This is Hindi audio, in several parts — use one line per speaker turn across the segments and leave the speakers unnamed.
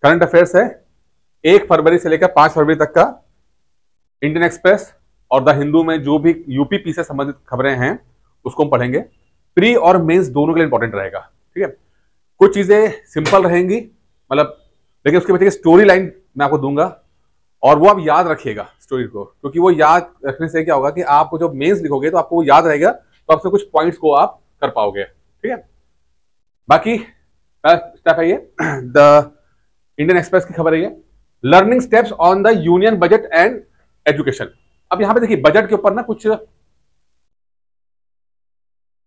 करंट अफेयर्स है 1 फरवरी से लेकर 5 फरवरी तक का। इंडियन एक्सप्रेस और द हिंदू में जो भी यूपी से संबंधित खबरें हैं उसको हम पढ़ेंगे। प्री और मेंस दोनों के लिए इंपॉर्टेंट रहेगा, ठीक है। कुछ चीजें सिंपल रहेंगी, मतलब, लेकिन उसके पीछे स्टोरी लाइन मैं आपको दूंगा और वो आप याद रखिएगा स्टोरी को, क्योंकि वो याद रखने से क्या होगा कि आपको जब मेंस लिखोगे तो आपको वो याद रहेगा, तो आपसे कुछ पॉइंट्स को आप कर पाओगे, ठीक है। बाकी स्टेप है ये द इंडियन एक्सप्रेस की खबर है ये, learning steps on the union budget and education. अब यहां पे देखिए बजट के ऊपर ना कुछ,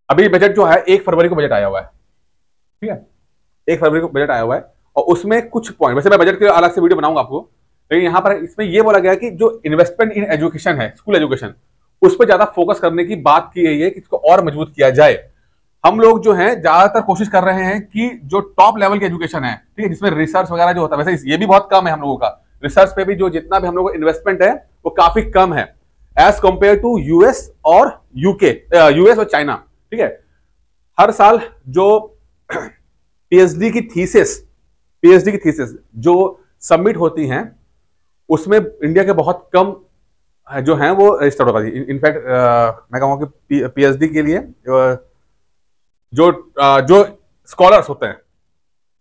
अभी बजट जो है 1 फरवरी को बजट आया हुआ है, ठीक है, 1 फरवरी को बजट आया हुआ है और उसमें कुछ पॉइंट, वैसे मैं बजट के अलग से वीडियो बनाऊंगा आपको, लेकिन यहां पर इसमें यह बोला गया कि जो इन्वेस्टमेंट इन एजुकेशन है, स्कूल एजुकेशन, उस पर ज्यादा फोकस करने की बात की गई है कि इसको और मजबूत किया जाए। हम लोग जो है ज्यादातर कोशिश कर रहे हैं कि जो टॉप लेवल की एजुकेशन है, ठीक है, जिसमें रिसर्च वगैरह जो होता है, वैसे ये भी बहुत कम है हम लोगों का, रिसर्च पे भी जो जितना भी हम लोगों को इन्वेस्टमेंट है वो काफी कम है एज कंपेयर टू यूएस और यूके, यूएस और चाइना, ठीक है। हर साल जो पीएचडी की थीसिस जो सबमिट होती हैं उसमें इंडिया के बहुत कम जो हैं वो रजिस्टर्ड हो पाती है। इनफैक्ट मैं कहूँगा कि पीएचडी के लिए जो स्कॉलर्स होते हैं,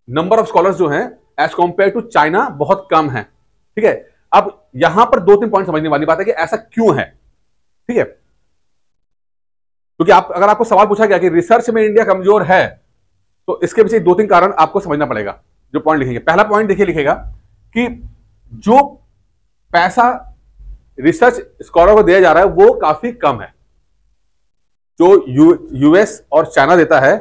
नंबर ऑफ स्कॉलर्स जो हैं एज कंपेयर टू चाइना बहुत कम है, ठीक है। अब यहां पर 2-3 पॉइंट समझने वाली बात है कि ऐसा क्यों है, ठीक है। क्योंकि अगर आपको सवाल पूछा गया कि रिसर्च में इंडिया कमजोर है, तो इसके पीछे 2-3 कारण आपको समझना पड़ेगा जो पॉइंट लिखेंगे। पहला पॉइंट देखिए लिखेगा कि जो पैसा रिसर्च स्कॉलर को दिया जा रहा है वो काफी कम है। जो यूएस और चाइना देता है,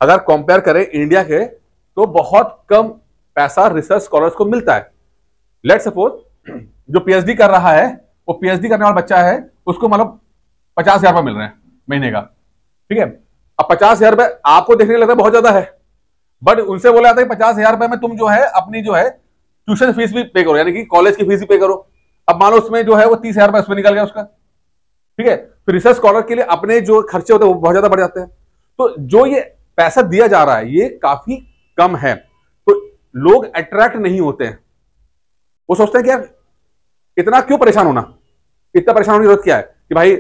अगर कंपेयर करें इंडिया के, तो बहुत कम पैसा रिसर्च स्कॉलर्स को मिलता है। लेट्स सपोज जो पीएचडी कर रहा है, वो पीएचडी करने वाला बच्चा है, उसको मतलब 50,000 रुपए मिल रहे हैं महीने का, ठीक है। अब 50,000 रुपए आपको देखने लगता है बहुत ज्यादा है, बट उनसे बोला जाता है 50,000 रुपए में तुम जो है अपनी जो है ट्यूशन फीस भी पे करो, यानी कि कॉलेज की फीस भी पे करो। अब मान लो उसमें जो है वो 30,000 रुपए उसमें निकल गया उसका, ठीक है। फिर रिसर्च स्कॉलर के लिए अपने जो खर्चे होते हैं वो बहुत ज्यादा बढ़ जाते हैं। तो जो ये पैसा दिया जा रहा है ये काफी कम है, तो लोग अट्रैक्ट नहीं होते हैं। वो सोचते हैं कि यार इतना क्यों परेशान होना, इतना परेशान होने की जरूरत क्या है कि भाई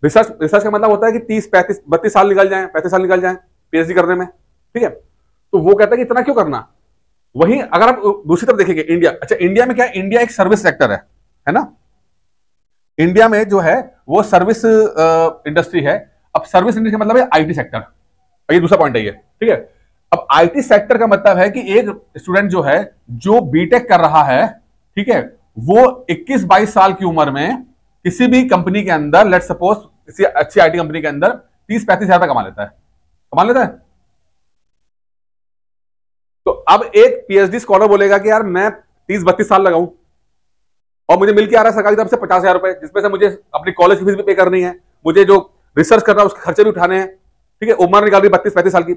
रिसर्च का मतलब होता है कि 30, 35, 32 साल निकल जाएं, 35 साल निकल जाएं पीएचडी करने में, ठीक है। तो वो कहता है कि इतना क्यों करना। वहीं अगर आप दूसरी तरफ देखेंगे इंडिया, अच्छा इंडिया में क्या है, इंडिया एक सर्विस सेक्टर है ना। इंडिया में जो है वो सर्विस इंडस्ट्री है। अब सर्विस इंडस्ट्री का मतलब है आईटी सेक्टर, ये दूसरा पॉइंट है ये, ठीक है। अब आईटी सेक्टर का मतलब है कि एक स्टूडेंट जो है जो बीटेक कर रहा है, ठीक है, वो 21-22 साल की उम्र में किसी भी कंपनी के अंदर, लेट्स सपोज किसी अच्छी आईटी कंपनी के अंदर 30-35 हजार रुपए कमा लेता है। तो अब एक पीएचडी स्कॉलर बोलेगा कि यार मैं 30-32 साल लगाऊं और मुझे मिल के आ रहा है सरकारी तरफ से 50,000 रुपए, जिसमें से मुझे अपनी कॉलेज की फीस भी पे करनी है, मुझे जो रिसर्च करना है उसके खर्चे भी उठाने हैं, ठीक है। उम्र निकाल रही 32-35 साल की।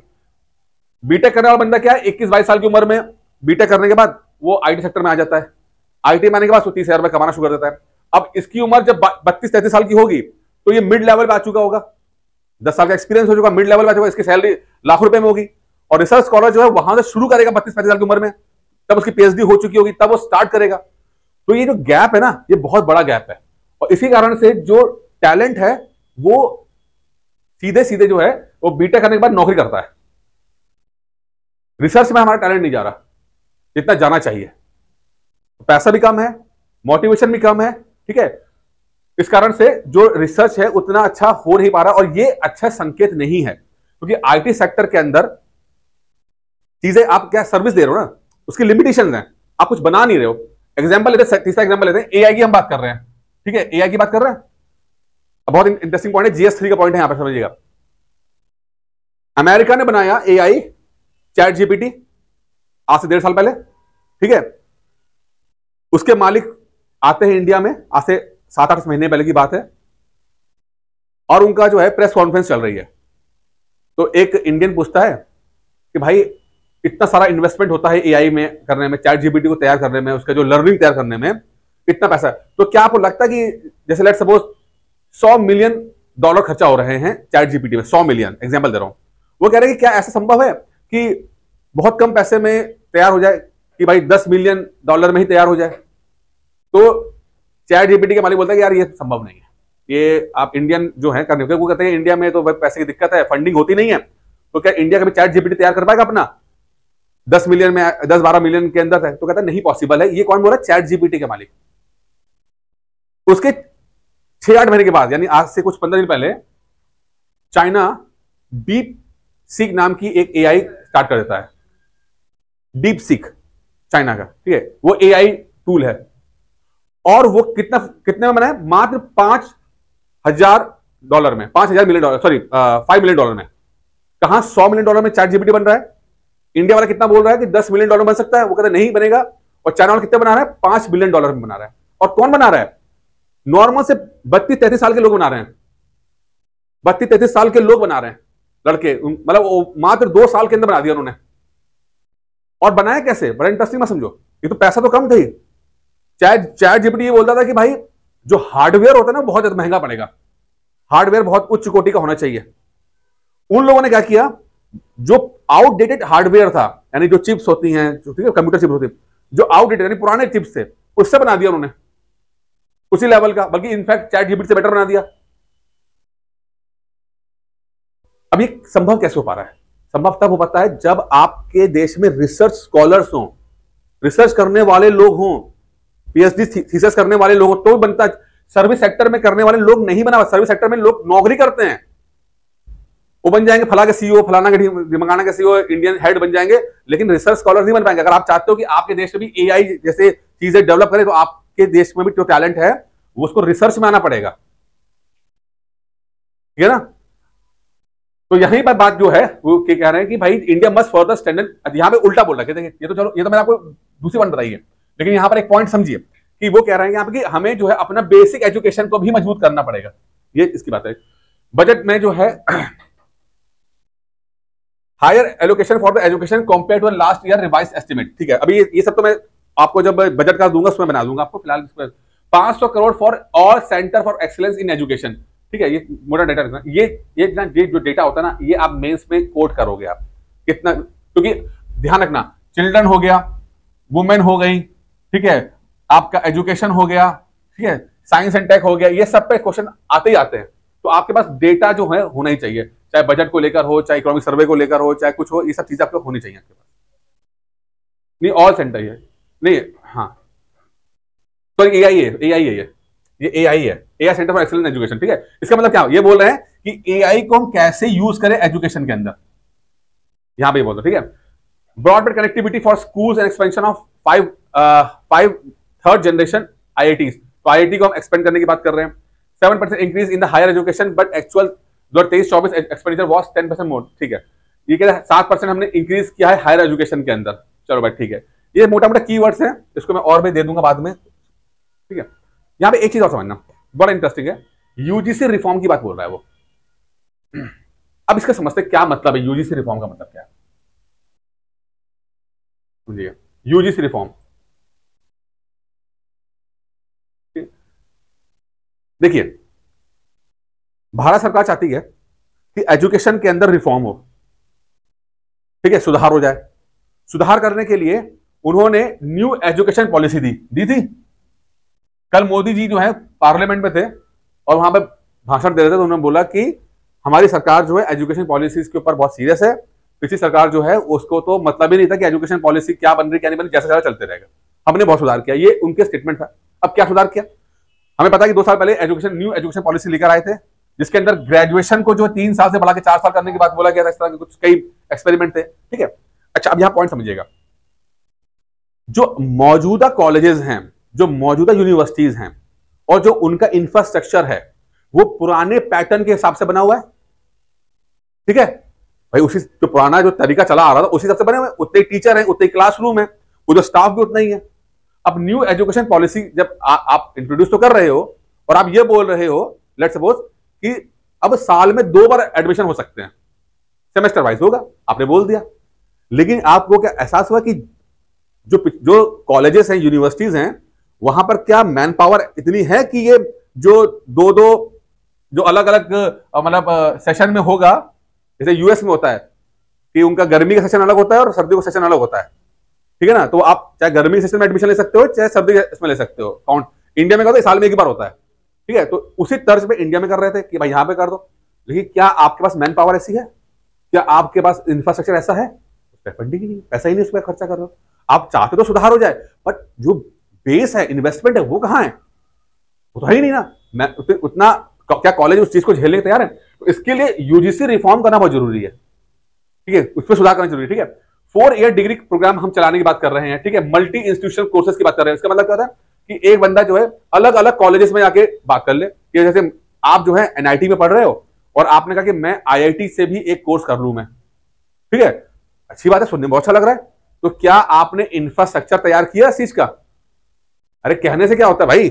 बीटेक करने वाला बंदा क्या है, 21-22 साल की उम्र में बीटेक करने के बाद वो आईटी सेक्टर में आ जाता है। आईटी में आने के बाद 30,000 रुपए कमाना शुरू कर देता है। अब इसकी उम्र जब 32-33 साल की होगी तो ये मिड लेवल पे आ चुका होगा, 10 साल का एक्सपीरियंस हो चुका, मिड लेवल पे आ चुका, इसकी सैलरी लाखों रुपए में होगी। और रिसर्च स्कॉलर जो है वहां से शुरू करेगा 32-35 साल की उम्र में, तब उसकी पीएचडी हो चुकी होगी, तब वो स्टार्ट करेगा। तो ये जो गैप है ना, ये बहुत बड़ा गैप है, और इसी कारण से जो टैलेंट है वो सीधे सीधे जो है वो बीटेक करने के बाद नौकरी करता है। रिसर्च में हमारा टैलेंट नहीं जा रहा जितना जाना चाहिए, पैसा भी कम है, मोटिवेशन भी कम है, ठीक है। इस कारण से जो रिसर्च है उतना अच्छा हो नहीं पा रहा, और ये अच्छा संकेत नहीं है, क्योंकि आईटी सेक्टर के अंदर चीजें आप क्या सर्विस दे रहे हो ना, उसकी लिमिटेशंस हैं, आप कुछ बना नहीं रहे हो। एग्जांपल लेते हैं, तीसरा एग्जांपल लेते हैं, एआई की हम बात कर रहे हैं, ठीक है, एआई की बात कर रहे हैं। अब बहुत इंटरेस्टिंग पॉइंट है, जीएस 3 का पॉइंट है यहां पर, समझिएगा। अमेरिका ने बनाया एआई चैट जीपीटी आज से 1.5 साल पहले, ठीक है। उसके मालिक आते हैं इंडिया में आज से 7-8 महीने पहले की बात है, और उनका जो है प्रेस कॉन्फ्रेंस चल रही है। तो एक इंडियन पूछता है कि भाई इतना सारा इन्वेस्टमेंट होता है एआई में करने में, चैट जीपीटी को तैयार करने में, उसका जो लर्निंग तैयार करने में इतना पैसा है, तो क्या आपको लगता है कि जैसे लेट्स सपोज $100 मिलियन खर्चा हो रहे हैं चैट जीपीटी में, 100 मिलियन एग्जांपल दे रहा हूं, वो कह रहे हैं कि क्या ऐसा संभव है कि बहुत कम पैसे में तैयार हो जाए, कि कि भाई $10 मिलियन में ही तैयार हो जाए। तो चैट जीपीटी के मालिक बोलता है कि यार ये संभव नहीं है, ये आप इंडियन जो है करने को कहते हैं, इंडिया में तो पैसे की दिक्कत है, फंडिंग होती नहीं है, तो क्या इंडिया कभी चैट जीपीटी तैयार कर पाएगा अपना 10 मिलियन में, 10-12 मिलियन के अंदर है? तो कहता है नहीं पॉसिबल है। ये कौन बोला? चैट जीपीटी के मालिक। उसके 6-8 महीने के बाद, यानी आज से कुछ 15 दिन पहले, चाइना डीप सीक नाम की एक एआई स्टार्ट कर देता है। डीप सीक चाइना का, ठीक है, वो एआई टूल है, और वो कितने में बना है? मात्र $5,000 में, $5,000 मिलियन, सॉरी $5 मिलियन में। कहां $100 मिलियन में चैट जीपीटी बन रहा है? इंडिया वाला कितना बोल रहा है कि $10 मिलियन बन सकता है, वो कहता है नहीं बनेगा। और चाइना वाला कितना बना रहा है? $5 बिलियन में बना रहा है। और कौन बना रहा है? नॉर्मल से 32-33 साल के लोग बना रहे हैं, 32-33 साल के लोग बना रहे हैं, लड़के, मतलब मात्र 2 साल के अंदर बना दिया उन्होंने। और बनाया कैसे? बड़ा इंटरेस्टिंग मत समझो, ये तो पैसा तो कम था ही। चैट जीपीटी ये बोलता था कि भाई जो हार्डवेयर होता है ना बहुत ज्यादा महंगा पड़ेगा, हार्डवेयर बहुत उच्च कोटि का होना चाहिए। उन लोगों ने क्या किया, जो आउटडेटेड हार्डवेयर था, यानी जो चिप्स होती हैं, जो ठीक है कंप्यूटर चिप्स होती है, जो आउटडेटेड यानी पुराने चिप्स थे, उससे बना दिया उन्होंने उसी लेवल का, बल्कि इनफैक्ट चैट जीपीटी से बेटर बना दिया। अब ये संभव कैसे हो पा रहा है? संभव तब हो पाता है जब आपके देश में रिसर्च स्कॉलर्स हों, रिसर्च करने वाले लोग हों, पीएचडी थीसिस करने वाले लोग, तो बनता है। सर्विस सेक्टर में करने वाले लोग नहीं बना, सर्विस सेक्टर में लोग नौकरी करते हैं, वो बन जाएंगे फला के सीईओ, फलाना के ढिमकाना के सीईओ, इंडियन हेड बन जाएंगे, लेकिन रिसर्च स्कॉलर नहीं बन पाएंगे। अगर आप चाहते हो कि आपके देश में भी एआई जैसे चीजें डेवलप करें, तो आपके देश में भी जो टैलेंट है वो उसको रिसर्च में आना पड़ेगा, ठीक है ना? तो यहीं पर बात जो है वो क्या कह रहे हैं कि भाई इंडिया मस्ट फर्दर स्टैंडर्ड, यहां पे उल्टा बोल रहा है। देखिए ये तो चलो, ये तो मैंने आपको दूसरी बात बताई है, लेकिन यहां पर एक पॉइंट समझिए कि वो कह रहे हैं यहाँ पे कि हमें जो है अपना बेसिक एजुकेशन को भी मजबूत करना पड़ेगा। ये इसकी बात है। बजट में जो है higher allocation for the education compare to last year revise estimate, ठीक है। अभी ये सब तो मैं आपको जब बजट का दूंगा उसमें बना दूंगा आपको, फिलहाल 500 crore for all centre for excellence in education, ठीक है। ये मोटा डेटा, ये जो डेटा होता है ना, ये आप मेंस में कोट करोगे आप कितना, क्योंकि ध्यान रखना, चिल्ड्रन हो गया, वुमेन हो गई, ठीक है, आपका एजुकेशन हो गया, ठीक है, साइंस एंड टेक हो गया, ये सब पे क्वेश्चन आते ही आते हैं। तो आपके पास डेटा जो है होना ही चाहिए, चाहे बजट को लेकर हो, चाहे इकोनॉमिक सर्वे को लेकर हो, चाहे कुछ हो, ये सब चीजें आपको होनी चाहिए आपके पास। नहीं ऑल सेंटर है, नहीं, हाँ तो एआई है, एआई है, ये एआई है, AI centre for excellence education, ठीक है। इसका मतलब क्या, ये बोल रहे हैं कि एआई को हम कैसे यूज करें एजुकेशन के अंदर, यहां पे बोल रहे, ठीक है। Broadband connectivity for schools and expansion of 5 third generation IITs, तो आईआईटी को हम एक्सपेंड करने की बात कर रहे हैं। 7% increase in the higher education, but actual 2023-24 expenditure was 10% more, ठीक है। ये कहते हैं 7% हमने इंक्रीज किया है हायर एजुकेशन के अंदर। चलो भाई ठीक है, ये मोटा मोटा कीवर्ड्स हैं, इसको मैं और भी दे दूंगा बाद में, ठीक है। यहां पे एक चीज और समझना बड़ा इंटरेस्टिंग है, यूजीसी रिफॉर्म की बात बोल रहा है वो। अब इसका समझते क्या मतलब है, यूजीसी रिफॉर्म का मतलब क्या है, समझिए। यूजीसी रिफॉर्म, देखिए, भारत सरकार चाहती है कि एजुकेशन के अंदर रिफॉर्म हो, ठीक है, सुधार हो जाए। सुधार करने के लिए उन्होंने न्यू एजुकेशन पॉलिसी दी थी। कल मोदी जी जो है पार्लियामेंट में थे और वहां पे भाषण दे रहे थे, तो उन्होंने बोला कि हमारी सरकार जो है एजुकेशन पॉलिसीज के ऊपर बहुत सीरियस है। पिछली सरकार जो है उसको तो मतलब ही नहीं था कि एजुकेशन पॉलिसी क्या बन रही क्या नहीं बन रही, जैसा चलते रहेगा, हमने बहुत सुधार किया, ये उनके स्टेटमेंट था। अब क्या सुधार किया, हमें पता है कि 2 साल पहले न्यू एजुकेशन पॉलिसी लेकर आए थे, जिसके अंदर ग्रेजुएशन को जो 3 साल से बढ़ा के 4 साल करने की बात बोला गया था, इस तरह के कुछ कई एक्सपेरिमेंट थे, ठीक है। अच्छा, अब यहां पॉइंट समझिएगा, जो मौजूदा कॉलेजेस हैं, जो मौजूदा यूनिवर्सिटीज हैं, और जो उनका इंफ्रास्ट्रक्चर है, वो पुराने पैटर्न के हिसाब से बना हुआ है, ठीक है भाई। उसी जो पुराना जो तरीका चला आ रहा था उसी हिसाब से बने हुए, उतने टीचर हैं, उतने क्लासरूम है, वो जो स्टाफ भी उतना ही है। अब न्यू एजुकेशन पॉलिसी जब आप इंट्रोड्यूस तो कर रहे हो और आप ये बोल रहे हो, लेट्स सपोज कि अब साल में 2 बार एडमिशन हो सकते हैं, सेमेस्टर वाइज होगा, आपने बोल दिया, लेकिन आपको क्या एहसास हुआ कि जो कॉलेजेस हैं, यूनिवर्सिटीज हैं, वहां पर क्या मैन पावर इतनी है कि ये जो 2-2 जो अलग अलग मतलब सेशन में होगा, जैसे यूएस में होता है कि उनका गर्मी का सेशन अलग होता है और सर्दियों का सेशन अलग होता है, ठीक है ना। तो आप चाहे गर्मी सेशन में एडमिशन ले सकते हो, चाहे सर्दी इसमें ले सकते हो। काउंट इंडिया में करते साल में एक बार होता है, ठीक है। तो उसी तर्ज पे इंडिया में कर रहे थे कि भाई यहां पे कर दो, लेकिन क्या आपके पास मैन पावर ऐसी है, क्या आपके पास इंफ्रास्ट्रक्चर ऐसा है? उस पर फंडिंग ही नहीं, पैसा ही नहीं उस पर खर्चा कर रहे हो। आप चाहते तो सुधार हो जाए, बट जो बेस है, इन्वेस्टमेंट है, वो कहां है? वो तो है ही नहीं ना। मैं उतना क्या कॉलेज उस चीज को झेलने तैयार है? तो इसके लिए यूजीसी रिफॉर्म करना बहुत जरूरी है, ठीक है, उस पर सुधार करना जरूरी है, ठीक है। 4 ईयर डिग्री प्रोग्राम हम चलाने की बात कर रहे हैं, ठीक है, मल्टी इंस्टीट्यूशनल कोर्सेज की बात कर रहे हैं। इसका मतलब क्या होता है कि एक बंदा जो है अलग अलग कॉलेजेस में जाके बात कर ले, कि जैसे आप जो है एनआईटी में पढ़ रहे हो और आपने कहा कि मैं आईआईटी से भी एक कोर्स कर लूं मैं, ठीक है, अच्छी बात है, सुनने में बहुत अच्छा लग रहा है। तो क्या आपने इंफ्रास्ट्रक्चर तैयार किया इस चीज का? अरे कहने से क्या होता है भाई,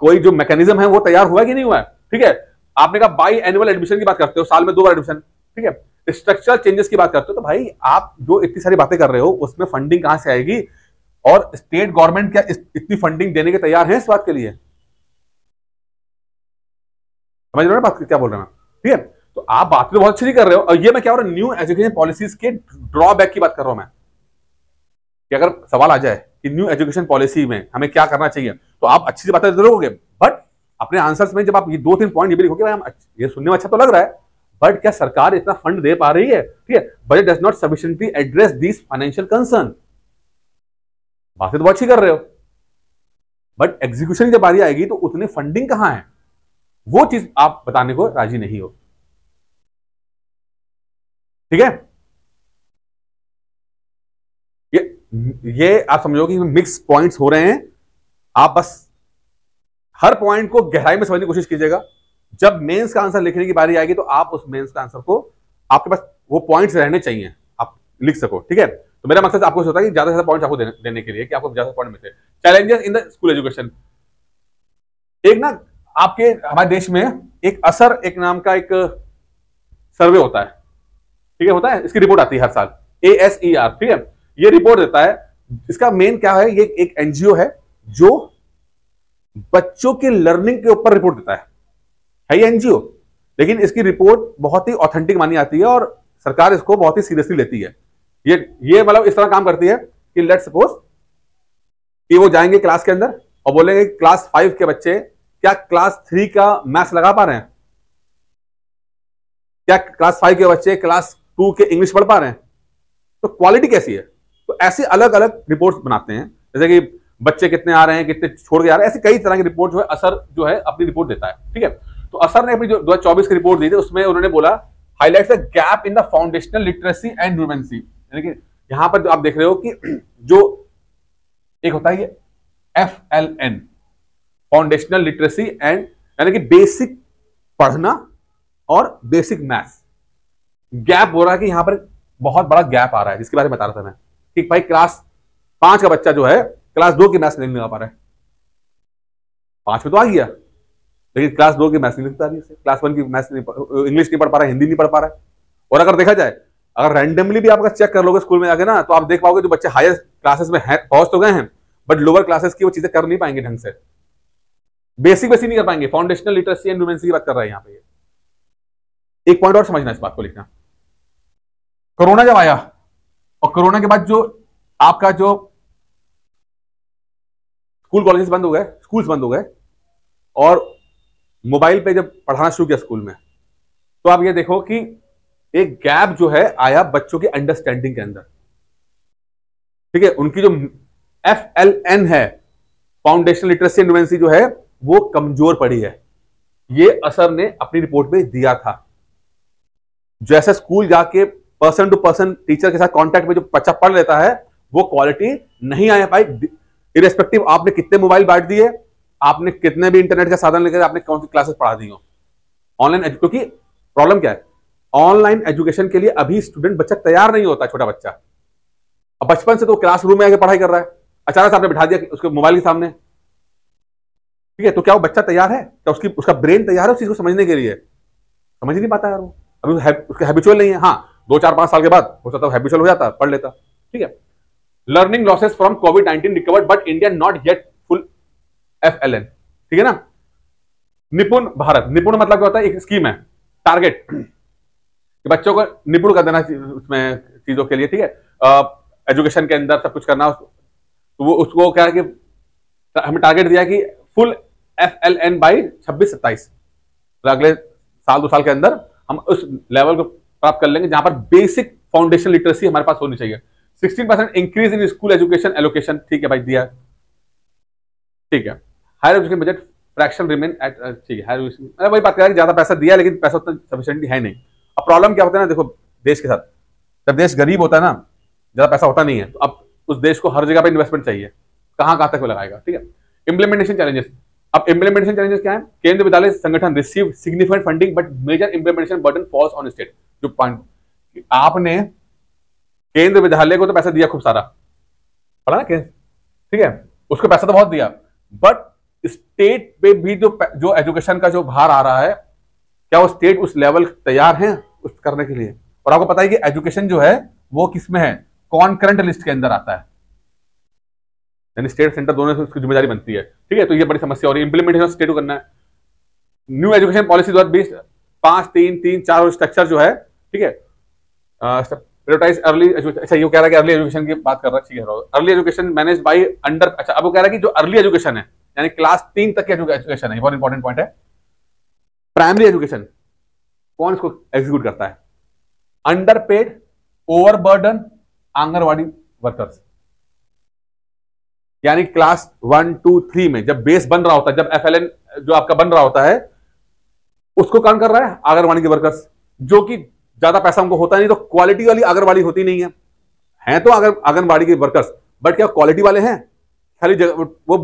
कोई जो मैकेनिज्म है वो तैयार हुआ कि नहीं हुआ है, ठीक है। आपने कहा बाई एनुअल एडमिशन की बात करते हो, साल में 2 बार एडमिशन, ठीक है, स्ट्रक्चरल चेंजेस की बात करते हो, तो भाई आप जो इतनी सारी बातें कर रहे हो उसमें फंडिंग कहां से आएगी? और स्टेट गवर्नमेंट क्या इतनी फंडिंग देने के तैयार है इस बात के लिए? समझ रहे हो बात क्या बोल रहे हैं, ठीक है। तो आप बात तो बहुत अच्छी कर रहे हो, और ये मैं क्या हो रहा हूं, न्यू एजुकेशन पॉलिसीज के ड्रॉबैक की बात कर रहा हूं मैं, कि अगर सवाल आ जाए कि न्यू एजुकेशन पॉलिसी में हमें क्या करना चाहिए, तो आप अच्छी सी बातें जरूर होगे, बट अपने आंसर्स में जब आप ये 2-3 पॉइंट ये भी लिखोगे, भाई ये सुनने में अच्छा तो लग रहा है, बट क्या सरकार इतना फंड दे पा रही है? ठीक है, budget does not sufficiently address this financial concern. बातें तो बहुत अच्छी कर रहे हो, बट एग्जीक्यूशन की जब बारी आएगी तो उतनी फंडिंग कहां है, वो चीज आप बताने को राजी नहीं हो, ठीक है। ये आप समझो कि मिक्स पॉइंट्स हो रहे हैं, आप बस हर पॉइंट को गहराई में समझने की कोशिश कीजिएगा। जब मेंस का आंसर लिखने की बारी आएगी तो आप उस मेंस का आंसर को, आपके पास वो पॉइंट्स रहने चाहिए, आप लिख सको, ठीक है। तो मेरा मकसद आपको होता है कि ज्यादा से ज्यादा पॉइंट्स आपको देने के लिए, कि आपको ज्यादा पॉइंट मिलते हैं। Challenges in the school education, एक ना आपके हमारे देश में एक असर एक नाम का एक सर्वे होता है, ठीक है, होता है, इसकी रिपोर्ट आती है हर साल, ASER, ठीक है। ये रिपोर्ट देता है, इसका मेन क्या है, ये एक एनजीओ है जो बच्चों के लर्निंग के ऊपर रिपोर्ट देता है ये एनजीओ, लेकिन इसकी रिपोर्ट बहुत ही ऑथेंटिक मानी आती है और सरकार इसको बहुत ही सीरियसली लेती है। ये मतलब इस तरह काम करती है कि लेट्स सपोज कि वो जाएंगे क्लास के अंदर और बोलेंगे क्लास 5 के बच्चे क्या क्लास 3 का मैथ्स लगा पा रहे हैं, क्या क्लास 5 के बच्चे क्लास 2 के इंग्लिश पढ़ पा रहे हैं, तो क्वालिटी कैसी है। तो ऐसे अलग अलग रिपोर्ट्स बनाते हैं, जैसे कि बच्चे कितने आ रहे हैं, कितने छोड़ के आ रहे हैं, ऐसी कई तरह की रिपोर्ट जो है असर जो है अपनी रिपोर्ट देता है, ठीक है। तो असर ने अपनी जो 2024 की रिपोर्ट दी थी उसमें उन्होंने बोला highlights the gap in the foundational literacy and numeracy, यानी कि यहां पर आप देख रहे हो कि जो एक होता है ये FLN, फाउंडेशनल लिटरेसी एंड, यानी कि बेसिक पढ़ना और बेसिक मैथ्स, गैप हो रहा है कि यहां पर बहुत बड़ा गैप आ रहा है, जिसके बारे में बता रहा था मैं कि भाई क्लास 5 का बच्चा जो है क्लास 2 की मैथ्स नहीं लगा पा रहा है, 5 में तो आ गया लेकिन क्लास 2 की मैथ्स नहीं लिखता रही, क्लास 1 की मैथ्स नहीं, इंग्लिश नहीं पढ़ पा रहा है, हिंदी नहीं पढ़ पा रहा है। और अगर देखा जाए, अगर रैंडमली भी आप अगर चेक कर लोगे स्कूल में जाके ना, तो आप देख पाओगे जो बच्चे हायर क्लासेस में पहुंच तो गए हैं, बट लोअर क्लासेस की वो चीजें कर नहीं पाएंगे ढंग से, बेसिक नहीं कर पाएंगे। फाउंडेशनल लिटरेसी एंड न्यूमेरेसी की बात कर रहे हैं यहाँ पे। एक पॉइंट और समझना, इस बात को लिखना, कोरोना जब आया और कोरोना के बाद जो आपका जो स्कूल कॉलेजेस बंद हो गए, स्कूल्स बंद हो गए और मोबाइल पे जब पढ़ाना शुरू किया स्कूल में, तो आप ये देखो कि एक गैप जो है आया बच्चों के अंडरस्टैंडिंग के अंदर, ठीक है। उनकी जो FLN है, फाउंडेशनल लिटरेसी एंड न्यूमेरेसी जो है वो कमजोर पड़ी है, ये असर ने अपनी रिपोर्ट में दिया था। जैसे स्कूल जाके पर्सन टू पर्सन टीचर के साथ कांटेक्ट में जो बच्चा पढ़ लेता है, वो क्वालिटी नहीं आ पाई, इरेस्पेक्टिव आपने कितने मोबाइल बांट दिए, आपने कितने भी इंटरनेट का साधन लेकर आपने कौन सी क्लासेस पढ़ा दी हो ऑनलाइन, क्योंकि प्रॉब्लम क्या है, ऑनलाइन एजुकेशन के लिए अभी स्टूडेंट बच्चा तैयार नहीं होता, छोटा बच्चा। अब बचपन से तो क्लासरूम में आके पढ़ाई कर रहा है, अचानक से आपने बिठा दिया उसके मोबाइल के सामने, ठीक है, तो क्या वो बच्चा तैयार है, क्या उसका ब्रेन तैयार है उस चीज को समझने के लिए? समझ ही नहीं पाता यार वो, अभी उसका हैबिचुअल नहीं है। हाँ, 2-4-5 साल के बाद हो सकता है हैबिचुअल हो जाता, पढ़ लेता, ठीक है। Learning losses from covid recovered but India not yet full FLN, ठीक है ना। निपुण भारत, निपुण मतलब क्या होता है, एक स्कीम है, टारगेट, कि बच्चों को निपुण कर देना उसमें चीजों के लिए, ठीक है, एजुकेशन के अंदर सब कुछ करना, तो वो उसको क्या है कि हमें टारगेट दिया कि फुल FLN बाई 26-27, तो अगले साल 2 साल के अंदर हम उस लेवल को प्राप्त कर लेंगे जहां पर बेसिक फाउंडेशन लिटरेसी हमारे पास होनी चाहिए। 16% increase in school education allocation, ठीक है भाई, दिया, ठीक है। Higher education budget fraction remain at, ठीक है, हायर एजुकेशन वही बात कर रहा है, ज्यादा पैसा दिया लेकिन पैसा उतना सफिशिएंटली है नहीं। अब प्रॉब्लम क्या होता है ना, देखो देश के साथ, जब देश गरीब होता है ना, ज्यादा पैसा होता नहीं है, तो अब उस देश को हर जगह पे इन्वेस्टमेंट चाहिए, कहां तक वो लगाएगा, ठीक है। इंप्लीमेंटेशन चैलेंजेस, अब इंप्लीमेंटेशन चैलेंजेस क्या है? Kendra Vidyalaya Sangathan receive significant funding but major implementation burden falls on state. जो पॉइंट, आपने केंद्र विद्यालय को तो पैसा दिया खूब सारा, पढ़ा ना केंद्र, ठीक है, उसको पैसा तो बहुत दिया, बट स्टेट पे भी जो एजुकेशन का जो भार आ रहा है, क्या वो स्टेट उस लेवल तैयार है उस करने के लिए? और आपको पता है कि एजुकेशन जो है वो किस में है? कॉन्करेंट लिस्ट के अंदर आता है, यानी स्टेट सेंटर दोनों से उसकी जिम्मेदारी बनती है, ठीक है। तो ये बड़ी समस्या हो रही है, इंप्लीमेंटेशन स्टेट को करना है। न्यू एजुकेशन पॉलिसी 2020-5-3-3-4 स्ट्रक्चर जो है, ठीक है, प्रायोरिटाइज अर्ली, अच्छा ये कह रहा है कि अर्ली एजुकेशन की बात कर रहा है, ठीक है, early education manage by under, अच्छा अब वो कह रहा है कि जो अर्ली एजुकेशन है यानी क्लास 3 तक की एजुकेशन है, बहुत इंपॉर्टेंट पॉइंट है। प्राइमरी एजुकेशन कौन इसको एग्जीक्यूट करता है? अंडरपेड, ओवरबर्डन आंगनवाड़ी वर्कर्स, यानी क्लास 1, 2, 3 में जब बेस बन रहा होता है, जब FLN जो आपका बन रहा होता है, उसको काम कर रहा है आंगनवाड़ी के वर्कर्स, जो कि ज्यादा पैसा उनको होता नहीं, तो क्वालिटी वाली आंगनवाड़ी होती नहीं है तो आंगनवाड़ी के वर्कर्स, बट क्या क्वालिटी वाले हैं? खाली वो,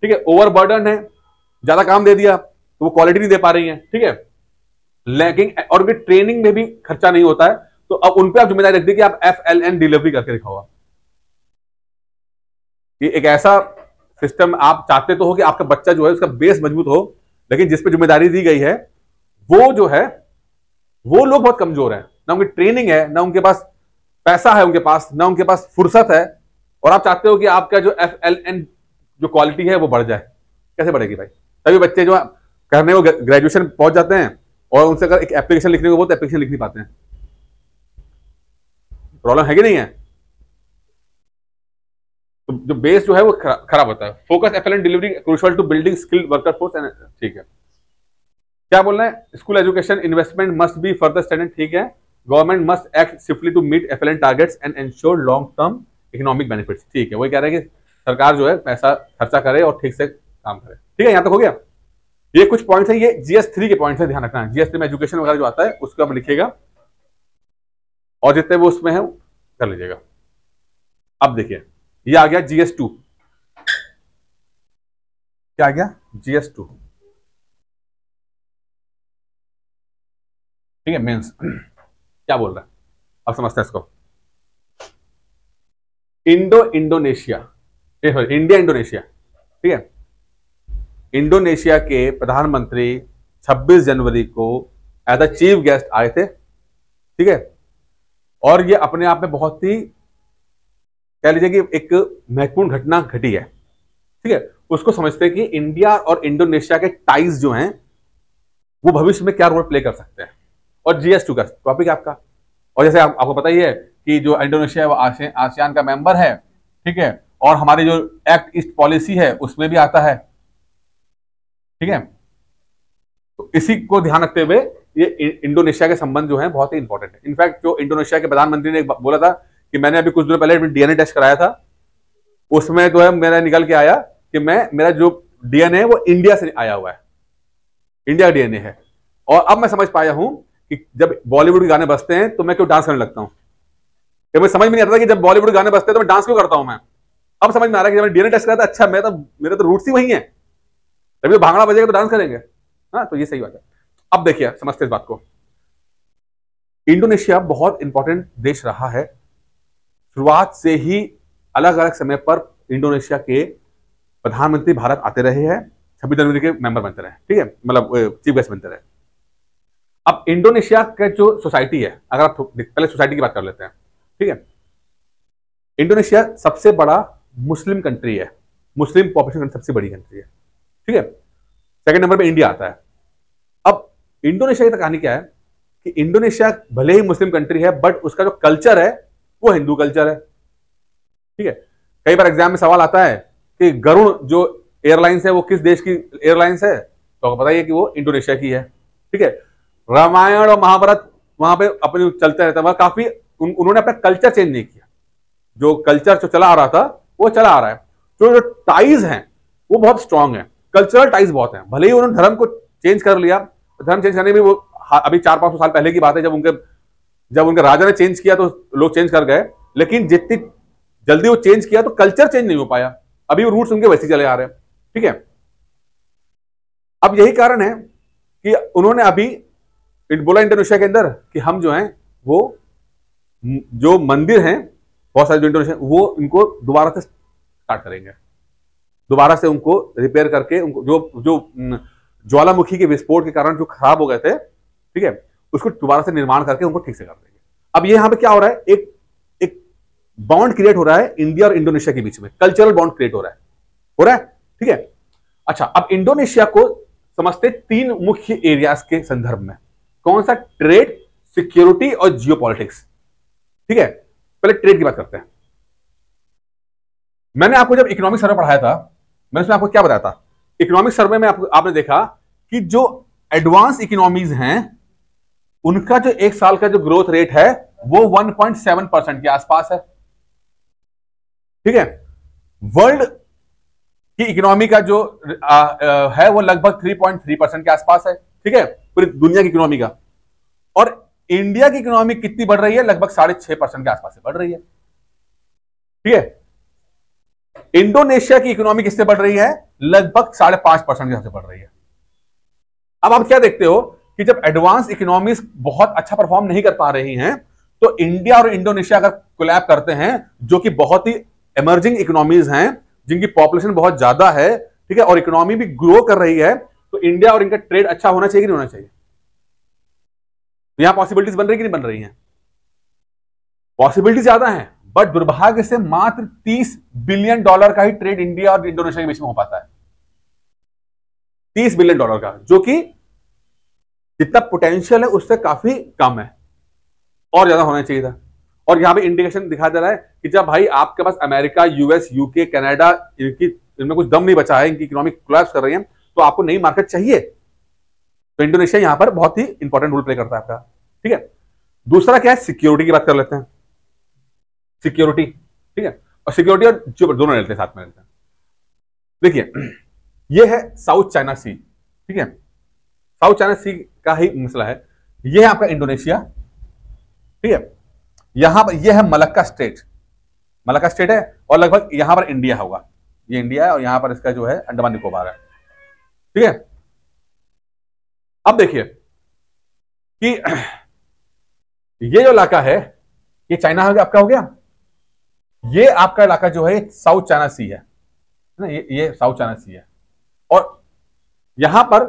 ठीक है, ओवरबर्डन है, ज्यादा काम दे दिया तो वो क्वालिटी नहीं दे पा रही है, ठीक है, लेकिन और भी ट्रेनिंग में भी खर्चा नहीं होता है, तो अब उन पे आप जिम्मेदारी रख दी कि आप FLN डिलीवरी करके दिखाओ। ये एक ऐसा सिस्टम आप चाहते तो हो कि आपका बच्चा जो है उसका बेस मजबूत हो, लेकिन जिस पे जिम्मेदारी दी गई है वो जो है वो लोग बहुत कमजोर हैं, ना उनकी ट्रेनिंग है, ना उनके पास पैसा है, उनके पास ना उनके पास फुर्सत है, और आप चाहते हो कि आपका जो FLN जो क्वालिटी है वो बढ़ जाए। कैसे बढ़ेगी भाई? तभी बच्चे जो करने को ग्रेजुएशन पहुंच जाते हैं और उनसे अगर एक एप्लीकेशन लिखने को बोलते हैं, एप्लीकेशन लिख नहीं पाते हैं। प्रॉब्लम है कि नहीं है? तो जो बेस जो है वो खराब होता है। Focus FLN delivery crucial to building skilled worker force and, ठीक है। क्या बोलना है? School education investment must be further standard, ठीक है। Government must act swiftly to meet FLN targets and ensure long term economic benefits, ठीक है। वही कह रहे हैं कि सरकार जो है पैसा खर्चा करे और ठीक से काम करे, ठीक है। यहां तक हो गया। ये कुछ पॉइंट्स है, ये GS3 के पॉइंट्स है, ध्यान रखना है। GS3 में एजुकेशन वगैरह जो आता है उसको आप लिखिएगा और जितने वो उसमें है कर लीजिएगा। अब देखिए ये आ गया GS2, क्या आ गया? GS2, ठीक है। मेंस क्या बोल रहा है अब समझते हैं इसको। इंडोनेशिया, इंडिया इंडोनेशिया, ठीक है। इंडोनेशिया के प्रधानमंत्री 26 जनवरी को एज अ चीफ गेस्ट आए थे, ठीक है। और ये अपने आप में बहुत ही कह लीजिए कि एक महत्वपूर्ण घटना घटी है, ठीक है। उसको समझते हैं कि इंडिया और इंडोनेशिया के टाइज जो हैं वो भविष्य में क्या रोल प्ले कर सकते हैं। और GS2 का टॉपिक आपका, और जैसे आपको पता ही है कि जो इंडोनेशिया है वो आसियान का मेंबर है, ठीक है। और हमारी जो एक्ट ईस्ट पॉलिसी है उसमें भी आता है, ठीक है। तो इसी को ध्यान रखते हुए ये इंडोनेशिया के संबंध जो है बहुत ही इंपॉर्टेंट है। इनफैक्ट जो इंडोनेशिया के प्रधानमंत्री ने बोला था कि मैंने अभी कुछ दिनों पहले DNA टेस्ट कराया था, उसमें जो है मेरा निकल के आया कि मेरा जो DNA है वो इंडिया से आया हुआ है, इंडिया का DNA है। और अब मैं समझ पाया हूं कि जब बॉलीवुड के गाने बजते हैं तो मैं क्यों डांस करने लगता हूं। मुझे समझ में नहीं आता कि जब बॉलीवुड गाने बजते हैं तो मैं डांस क्यों करता हूं। मैं अब समझ में आ रहा है कि जब मैं DNA टेस्ट कराया था, अच्छा मेरे तो रूट्स ही वही है, तभी तो भांगड़ा बजेगा तो डांस करेंगे। हाँ, तो ये सही बात है। अब देखिए समझते इस बात को। इंडोनेशिया बहुत इंपॉर्टेंट देश रहा है, शुरुआत से ही अलग अलग समय पर इंडोनेशिया के प्रधानमंत्री भारत आते रहे हैं, 26 जनवरी के मेंबर बनते रहे, ठीक है, मतलब चीफ गेस्ट बनते रहे। अब इंडोनेशिया का जो सोसाइटी है, अगर आप पहले सोसाइटी की बात कर लेते हैं, ठीक है। इंडोनेशिया सबसे बड़ा मुस्लिम कंट्री है, मुस्लिम पॉपुलेशन सबसे बड़ी कंट्री है, ठीक है। सेकंड नंबर पे इंडिया आता है। अब इंडोनेशिया की कहानी क्या है कि इंडोनेशिया भले ही मुस्लिम कंट्री है बट उसका जो कल्चर है वो हिंदू कल्चर है, ठीक है। कई बार एग्जाम में सवाल आता है कि गरुड़ जो एयरलाइंस है वो किस देश की एयरलाइंस है, तो आपको बताइए कि वो इंडोनेशिया की है। ठीक है, रामायण और महाभारत वहां पे अपने चलते रहता है, काफी उन्होंने अपना कल्चर चेंज नहीं किया, जो कल्चर जो चला आ रहा था वो चला आ रहा है। जो टाइज हैं वो बहुत स्ट्रांग है, कल्चरल टाइज बहुत है। भले ही उन्होंने धर्म को चेंज कर लिया, धर्म चेंज करने में वो अभी 400-500 साल पहले की बात है, जब उनके राजा ने चेंज किया तो लोग चेंज कर गए, लेकिन जितनी जल्दी वो चेंज किया तो कल्चर चेंज नहीं हो पाया, अभी वो रूट्स उनके वैसे चले आ रहे हैं। ठीक है, अब यही कारण है कि उन्होंने अभी बोला इंडोनेशिया के अंदर कि हम जो हैं वो जो मंदिर हैं बहुत सारे जो इंडोनेशिया वो इनको दोबारा से स्टार्ट करेंगे, दोबारा से उनको रिपेयर करके उनको जो ज्वालामुखी के विस्फोट के कारण जो खराब हो गए थे, ठीक है, उसको दोबारा से निर्माण करके उनको ठीक से कर देंगे। अब ये यहां पे क्या हो रहा है, एक बॉन्ड क्रिएट हो रहा है इंडिया और इंडोनेशिया के बीच में, कल्चरल बॉन्ड क्रिएट हो रहा है। ठीक है, अच्छा, अब इंडोनेशिया को समझते 3 मुख्य एरियाज के संदर्भ में। कौन सा? ट्रेड, सिक्योरिटी और जियोपॉलिटिक्स। ठीक है, पहले ट्रेड की बात करते हैं। मैंने आपको जब इकोनॉमिक सर्वे पढ़ाया था, मैंने उसमें आपको क्या बताया था? इकोनॉमिक सर्वे में आपने देखा कि जो एडवांस इकोनॉमीज हैं उनका जो एक साल का जो ग्रोथ रेट है वो 1.7% के आसपास है। ठीक है, वर्ल्ड की इकोनॉमी का जो है वो लगभग 3.3% के आसपास है। ठीक है, पूरी दुनिया की इकोनॉमी का। और इंडिया की इकोनॉमी कितनी बढ़ रही है? लगभग 6.5% के आसपास से बढ़ रही है। ठीक है, इंडोनेशिया की इकोनॉमी किससे बढ़ रही है? लगभग 5.5% के हिसाब से बढ़ रही है। अब आप क्या देखते हो कि जब एडवांस इकोनॉमीज बहुत अच्छा परफॉर्म नहीं कर पा रही हैं तो इंडिया और इंडोनेशिया अगर कोलैब करते हैं, जो कि बहुत ही इमर्जिंग इकोनॉमीज हैं, जिनकी पॉपुलेशन बहुत ज्यादा है, ठीक है, और इकोनॉमी भी ग्रो कर रही है, तो इंडिया और इनका ट्रेड अच्छा होना चाहिए कि नहीं होना चाहिए? तो यहां पॉसिबिलिटीज बन रही कि नहीं बन रही हैं? पॉसिबिलिटी ज्यादा है, बट दुर्भाग्य से मात्र $30 बिलियन का ही ट्रेड इंडिया और इंडोनेशिया के बीच में हो पाता है। $30 बिलियन का, जो कि जितना पोटेंशियल है उससे काफी कम है, और ज्यादा होना चाहिए था। और यहां पे इंडिकेशन दिखा दे रहा है कि जब भाई आपके पास अमेरिका, यूएस, यूके, कनाडा, इनमें कुछ दम नहीं बचा है, इनकी इकोनॉमिक कोलैप्स कर रही है, तो आपको नई मार्केट चाहिए। तो इंडोनेशिया यहां पर बहुत ही इंपॉर्टेंट रोल प्ले करता है आपका। ठीक है, दूसरा क्या है? सिक्योरिटी की बात कर लेते हैं। सिक्योरिटी, ठीक है, और सिक्योरिटी और जो दोनों लेते हैं, साथ में लेते हैं। देखिए, ये है साउथ चाइना सी। ठीक है, साउथ चाइना सी का ही मसला है। ये है आपका इंडोनेशिया। ठीक है, यहां पर ये है मलक्का स्टेट, मलक्का स्टेट है, और लगभग यहां पर इंडिया होगा। ये इंडिया है और यहां पर इसका जो है अंडमान निकोबार है। ठीक है, अब देखिए कि ये जो इलाका है ये चाइना आपका हो गया। ये आपका इलाका जो है साउथ चाइना सी है ना, ये साउथ चाइना सी है। और यहां पर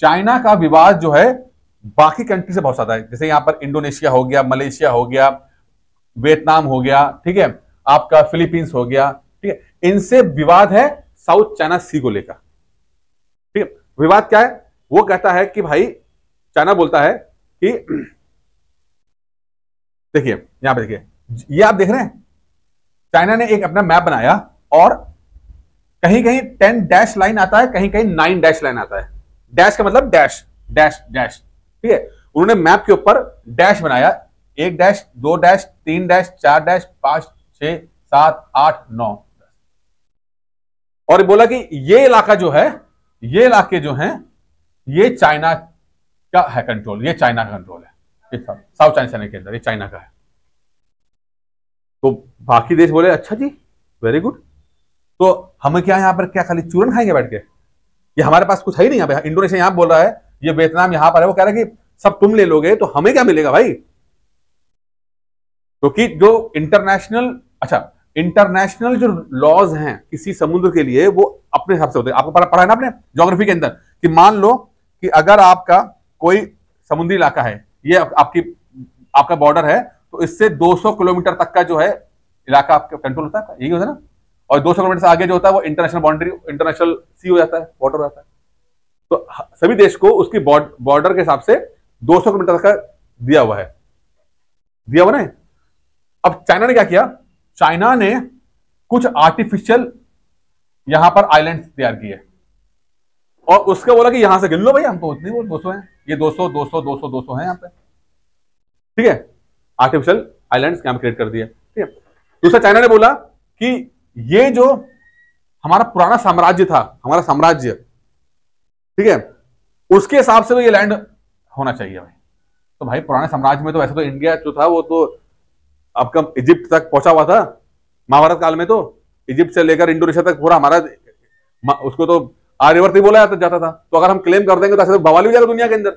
चाइना का विवाद जो है बाकी कंट्री से बहुत ज्यादा है। जैसे यहां पर इंडोनेशिया हो गया, मलेशिया हो गया, वियतनाम हो गया, ठीक है, आपका फिलीपींस हो गया, ठीक है, इनसे विवाद है साउथ चाइना सी को लेकर। ठीक है, विवाद क्या है? वो कहता है कि भाई, चाइना बोलता है कि देखिए, यहां पे देखिए, ये आप देख रहे हैं, चाइना ने एक अपना मैप बनाया और कहीं कहीं 10 डैश लाइन आता है, कहीं कहीं 9 डैश लाइन आता है। डैश का मतलब डैश डैश डैश। ठीक है, उन्होंने मैप के ऊपर डैश बनाया, 1 डैश, 2 डैश, 3 डैश, 4 डैश, 5, 6, 7, 8, 9, और बोला कि ये इलाका जो है, ये इलाके जो हैं, ये चाइना का है कंट्रोल, ये चाइना का कंट्रोल है, साउथ चाइना के अंदर ये चाइना का है। तो बाकी देश बोले अच्छा जी, वेरी गुड, तो हमें क्या यहां पर क्या खाली चूरन खाएंगे बैठ के? ये हमारे पास कुछ है ही नहीं। यहाँ पे इंडोनेशिया यहां बोल रहा है, ये वियतनाम यहां पर है, वो कह रहा है कि सब तुम ले लोगे तो हमें क्या मिलेगा भाई? क्योंकि जो इंटरनेशनल जो लॉज हैं किसी समुद्र के लिए वो अपने हिसाब से होते हैं। आपको पढ़ा है ना अपने ज्योग्राफी के अंदर कि मान लो कि अगर आपका कोई समुद्री इलाका है, ये आपका बॉर्डर है, तो इससे 200 किलोमीटर तक का जो है इलाका आपका कंट्रोल होता है, यही होता है ना। और 200 किलोमीटर से आगे जो होता है वो इंटरनेशनल बाउंड्री, इंटरनेशनल सी हो जाता है, बॉर्डर हो जाता है। तो सभी देश को उसकी बॉर्डर के हिसाब से 200 किलोमीटर तक का दिया हुआ है ना। अब चाइना ने क्या किया? चाइना ने कुछ आर्टिफिशियल यहां पर आइलैंड तैयार किए और उसका बोला कि यहां से गिन लो भाई, हम तो उतने वो 200 हैं, ये 200 200 200 200 है यहाँ पे, ठीक है। आर्टिफिशियल आइलैंड्स यहां क्रिएट कर दिए, ठीक है। दूसरा चाइना ने बोला कि ये जो हमारा पुराना साम्राज्य था, हमारा साम्राज्य, ठीक है, उसके हिसाब से तो ये लैंड होना चाहिए भाई। तो भाई पुराने साम्राज्य में तो वैसे तो इंडिया जो था वो तो आपका इजिप्ट तक पहुंचा हुआ था महाभारत काल में, तो इजिप्ट से लेकर इंडोनेशिया तक पूरा हमारा, उसको तो आर्यवर्त ही बोला जाता था। तो अगर हम क्लेम कर देंगे तो ऐसे तो बवाल हो जाएगा दुनिया के अंदर,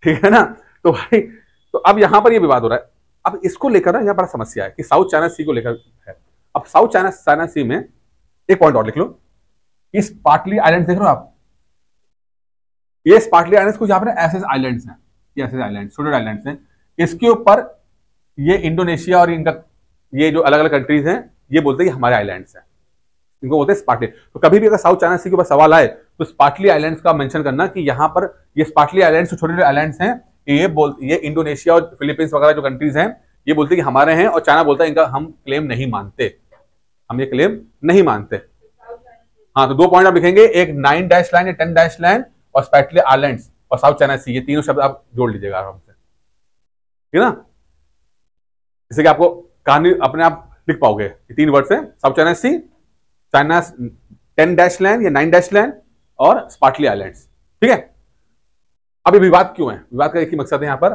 ठीक है ना। तो भाई तो अब यहां पर ये विवाद हो रहा है। अब इसको लेकर ना यहां बड़ा समस्या है कि साउथ चाइना सी को लेकर है। अब साउथ चाइना सी में एक पॉइंट और लिख लो, इस स्पार्टली आइलैंड देख रहे हो आप, ये स्पार्टली आइलैंड्स कुछ यहाँ पर ऐसे आइलैंड्स हैं, ये ऐसे आइलैंड छोटे आइलैंड्स हैं, इसके ऊपर ये इंडोनेशिया और इनका ये जो अलग अलग कंट्रीज हैं ये बोलते हैं कि हमारे आइलैंड्स हैं, इनको बोलते हैं स्पार्टली। तो कभी भी अगर साउथ चाइना सी के ऊपर सवाल आए तो स्पार्टली आइलैंड्स का मेंशन करना कि यहाँ पर ये स्पार्टली आइलैंड्स छोटे छोटे आइलैंड्स हैं, ये इंडोनेशिया और फिलीपींस वगैरह जो कंट्रीज हैं ये बोलते हैं कि हमारे हैं, और चाइना बोलता है इनका हम क्लेम नहीं मानते, हम ये क्लेम नहीं मानते। हाँ, तो 2 पॉइंट आप लिखेंगे, एक 9 डैश लाइन या 10 डैश लाइन और स्पार्टली आइलैंड्स और साउथ चाइना सी, ये तीनों शब्द आप जोड़ लीजिएगा आराम से, ठीक है ना। इससे कि आपको कहानी अपने आप लिख पाओगे, ये 3 वर्ड से साउथ चाइना सी, चाइना 10 डैश लाइन या 9 डैश लाइन और स्पार्टली आइलैंड्स, ठीक है। अब ये विवाद क्यों है? विवाद का एक ही मकसद है यहाँ पर,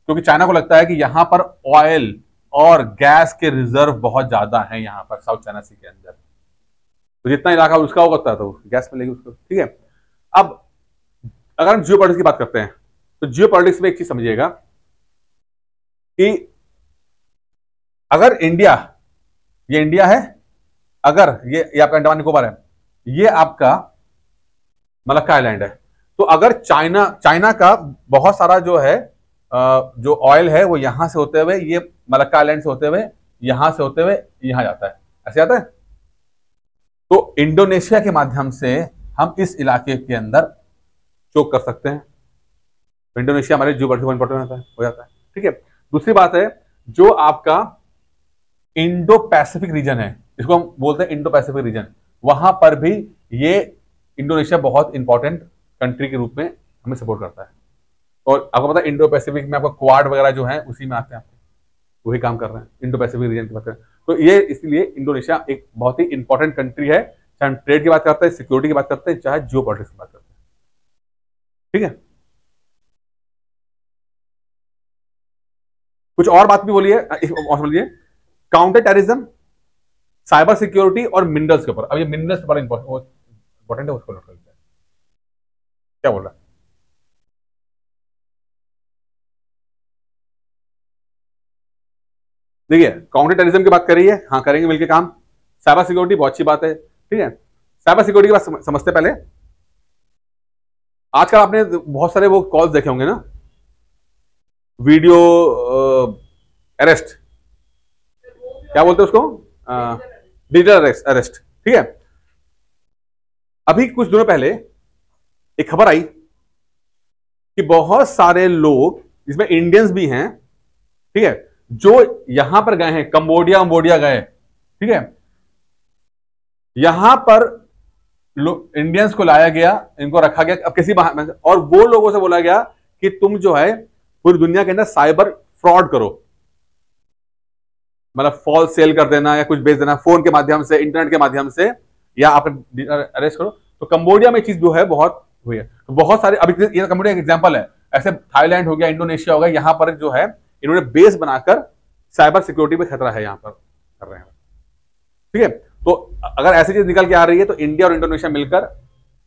क्योंकि चाइना को लगता है कि यहां पर ऑयल और गैस के रिजर्व बहुत ज्यादा हैं यहां पर साउथ चाइना सी के अंदर, तो जितना इलाका उसका होता है तो गैस मिलेगी उसको, ठीक है। अब अगर हम जियोपॉलिटिक्स की बात करते हैं तो जियोपॉलिटिक्स में एक चीज समझिएगा कि अगर इंडिया, ये इंडिया है, अगर ये आपका अंडमान निकोबार है, ये आपका मलक्का आइलैंड है, तो अगर चाइना का बहुत सारा जो है जो ऑयल है वो यहां से होते हुए, ये मलक्का आइलैंड से होते हुए, यहां से होते हुए यहां जाता है, ऐसे जाता है, तो इंडोनेशिया के माध्यम से हम इस इलाके के अंदर चोक कर सकते हैं। इंडोनेशिया हमारे जियोपॉलिटिकल इंपॉर्टेंट हो जाता है, ठीक है। दूसरी बात है, जो आपका इंडो पैसिफिक रीजन है, इसको हम बोलते हैं इंडो पैसिफिक रीजन, वहां पर भी ये इंडोनेशिया बहुत इंपॉर्टेंट कंट्री के रूप में हमें सपोर्ट करता है। और आपको पता है इंडो पैसिफिक में आपका क्वाड वगैरह जो है उसी में आते हैं, आपको वही काम कर रहे हैं इंडो पैसिफिक रीजन की बात करें तो। ये इसलिए इंडोनेशिया एक बहुत ही इंपॉर्टेंट कंट्री है, चाहे हम ट्रेड की बात करते हैं, सिक्योरिटी की बात करते हैं, चाहे जियोपॉलिटिक्स की बात करते हैं, ठीक है। कुछ और बात भी बोलिए, बोलिए काउंटर टेररिज्म, साइबर सिक्योरिटी और मिनरल्स के ऊपर। अब ये मिनरल्स बड़ा इंपॉर्टेंट है, उसको नोट कर लीजिए, क्या बोल रहा है। देखिए काउंटर टेररिज्म की बात कर रही है, हाँ करेंगे मिलकर काम। साइबर सिक्योरिटी बहुत अच्छी बात है, ठीक है। साइबर सिक्योरिटी की बात समझते पहले, आजकल आपने बहुत सारे वो कॉल्स देखे होंगे ना, वीडियो अरेस्ट, क्या बोलते हैं उसको, डिजिटल अरेस्ट, ठीक है। अभी कुछ दिनों पहले एक खबर आई कि बहुत सारे लोग, जिसमें इंडियंस भी हैं, ठीक है, जो यहां पर गए हैं, कंबोडिया गए, ठीक है, यहां पर इंडियंस को लाया गया, इनको रखा गया अब किसी और वो लोगों से बोला गया कि तुम जो है पूरी दुनिया के अंदर साइबर फ्रॉड करो, मतलब फॉल्स सेल कर देना या कुछ बेच देना फोन के माध्यम से, इंटरनेट के माध्यम से, या आप अरेस्ट करो। तो कंबोडिया में चीज जो है बहुत हुई है, तो बहुत सारे, अभी ये कंबोडिया एक एग्जांपल है, ऐसे थाईलैंड हो गया, इंडोनेशिया हो गया, यहां पर जो है इन्होंने बेस बनाकर साइबर सिक्योरिटी पे खतरा है यहां पर कर रहे हैं, ठीक है। तो अगर ऐसी चीज निकल के आ रही है तो इंडिया और इंडोनेशिया मिलकर,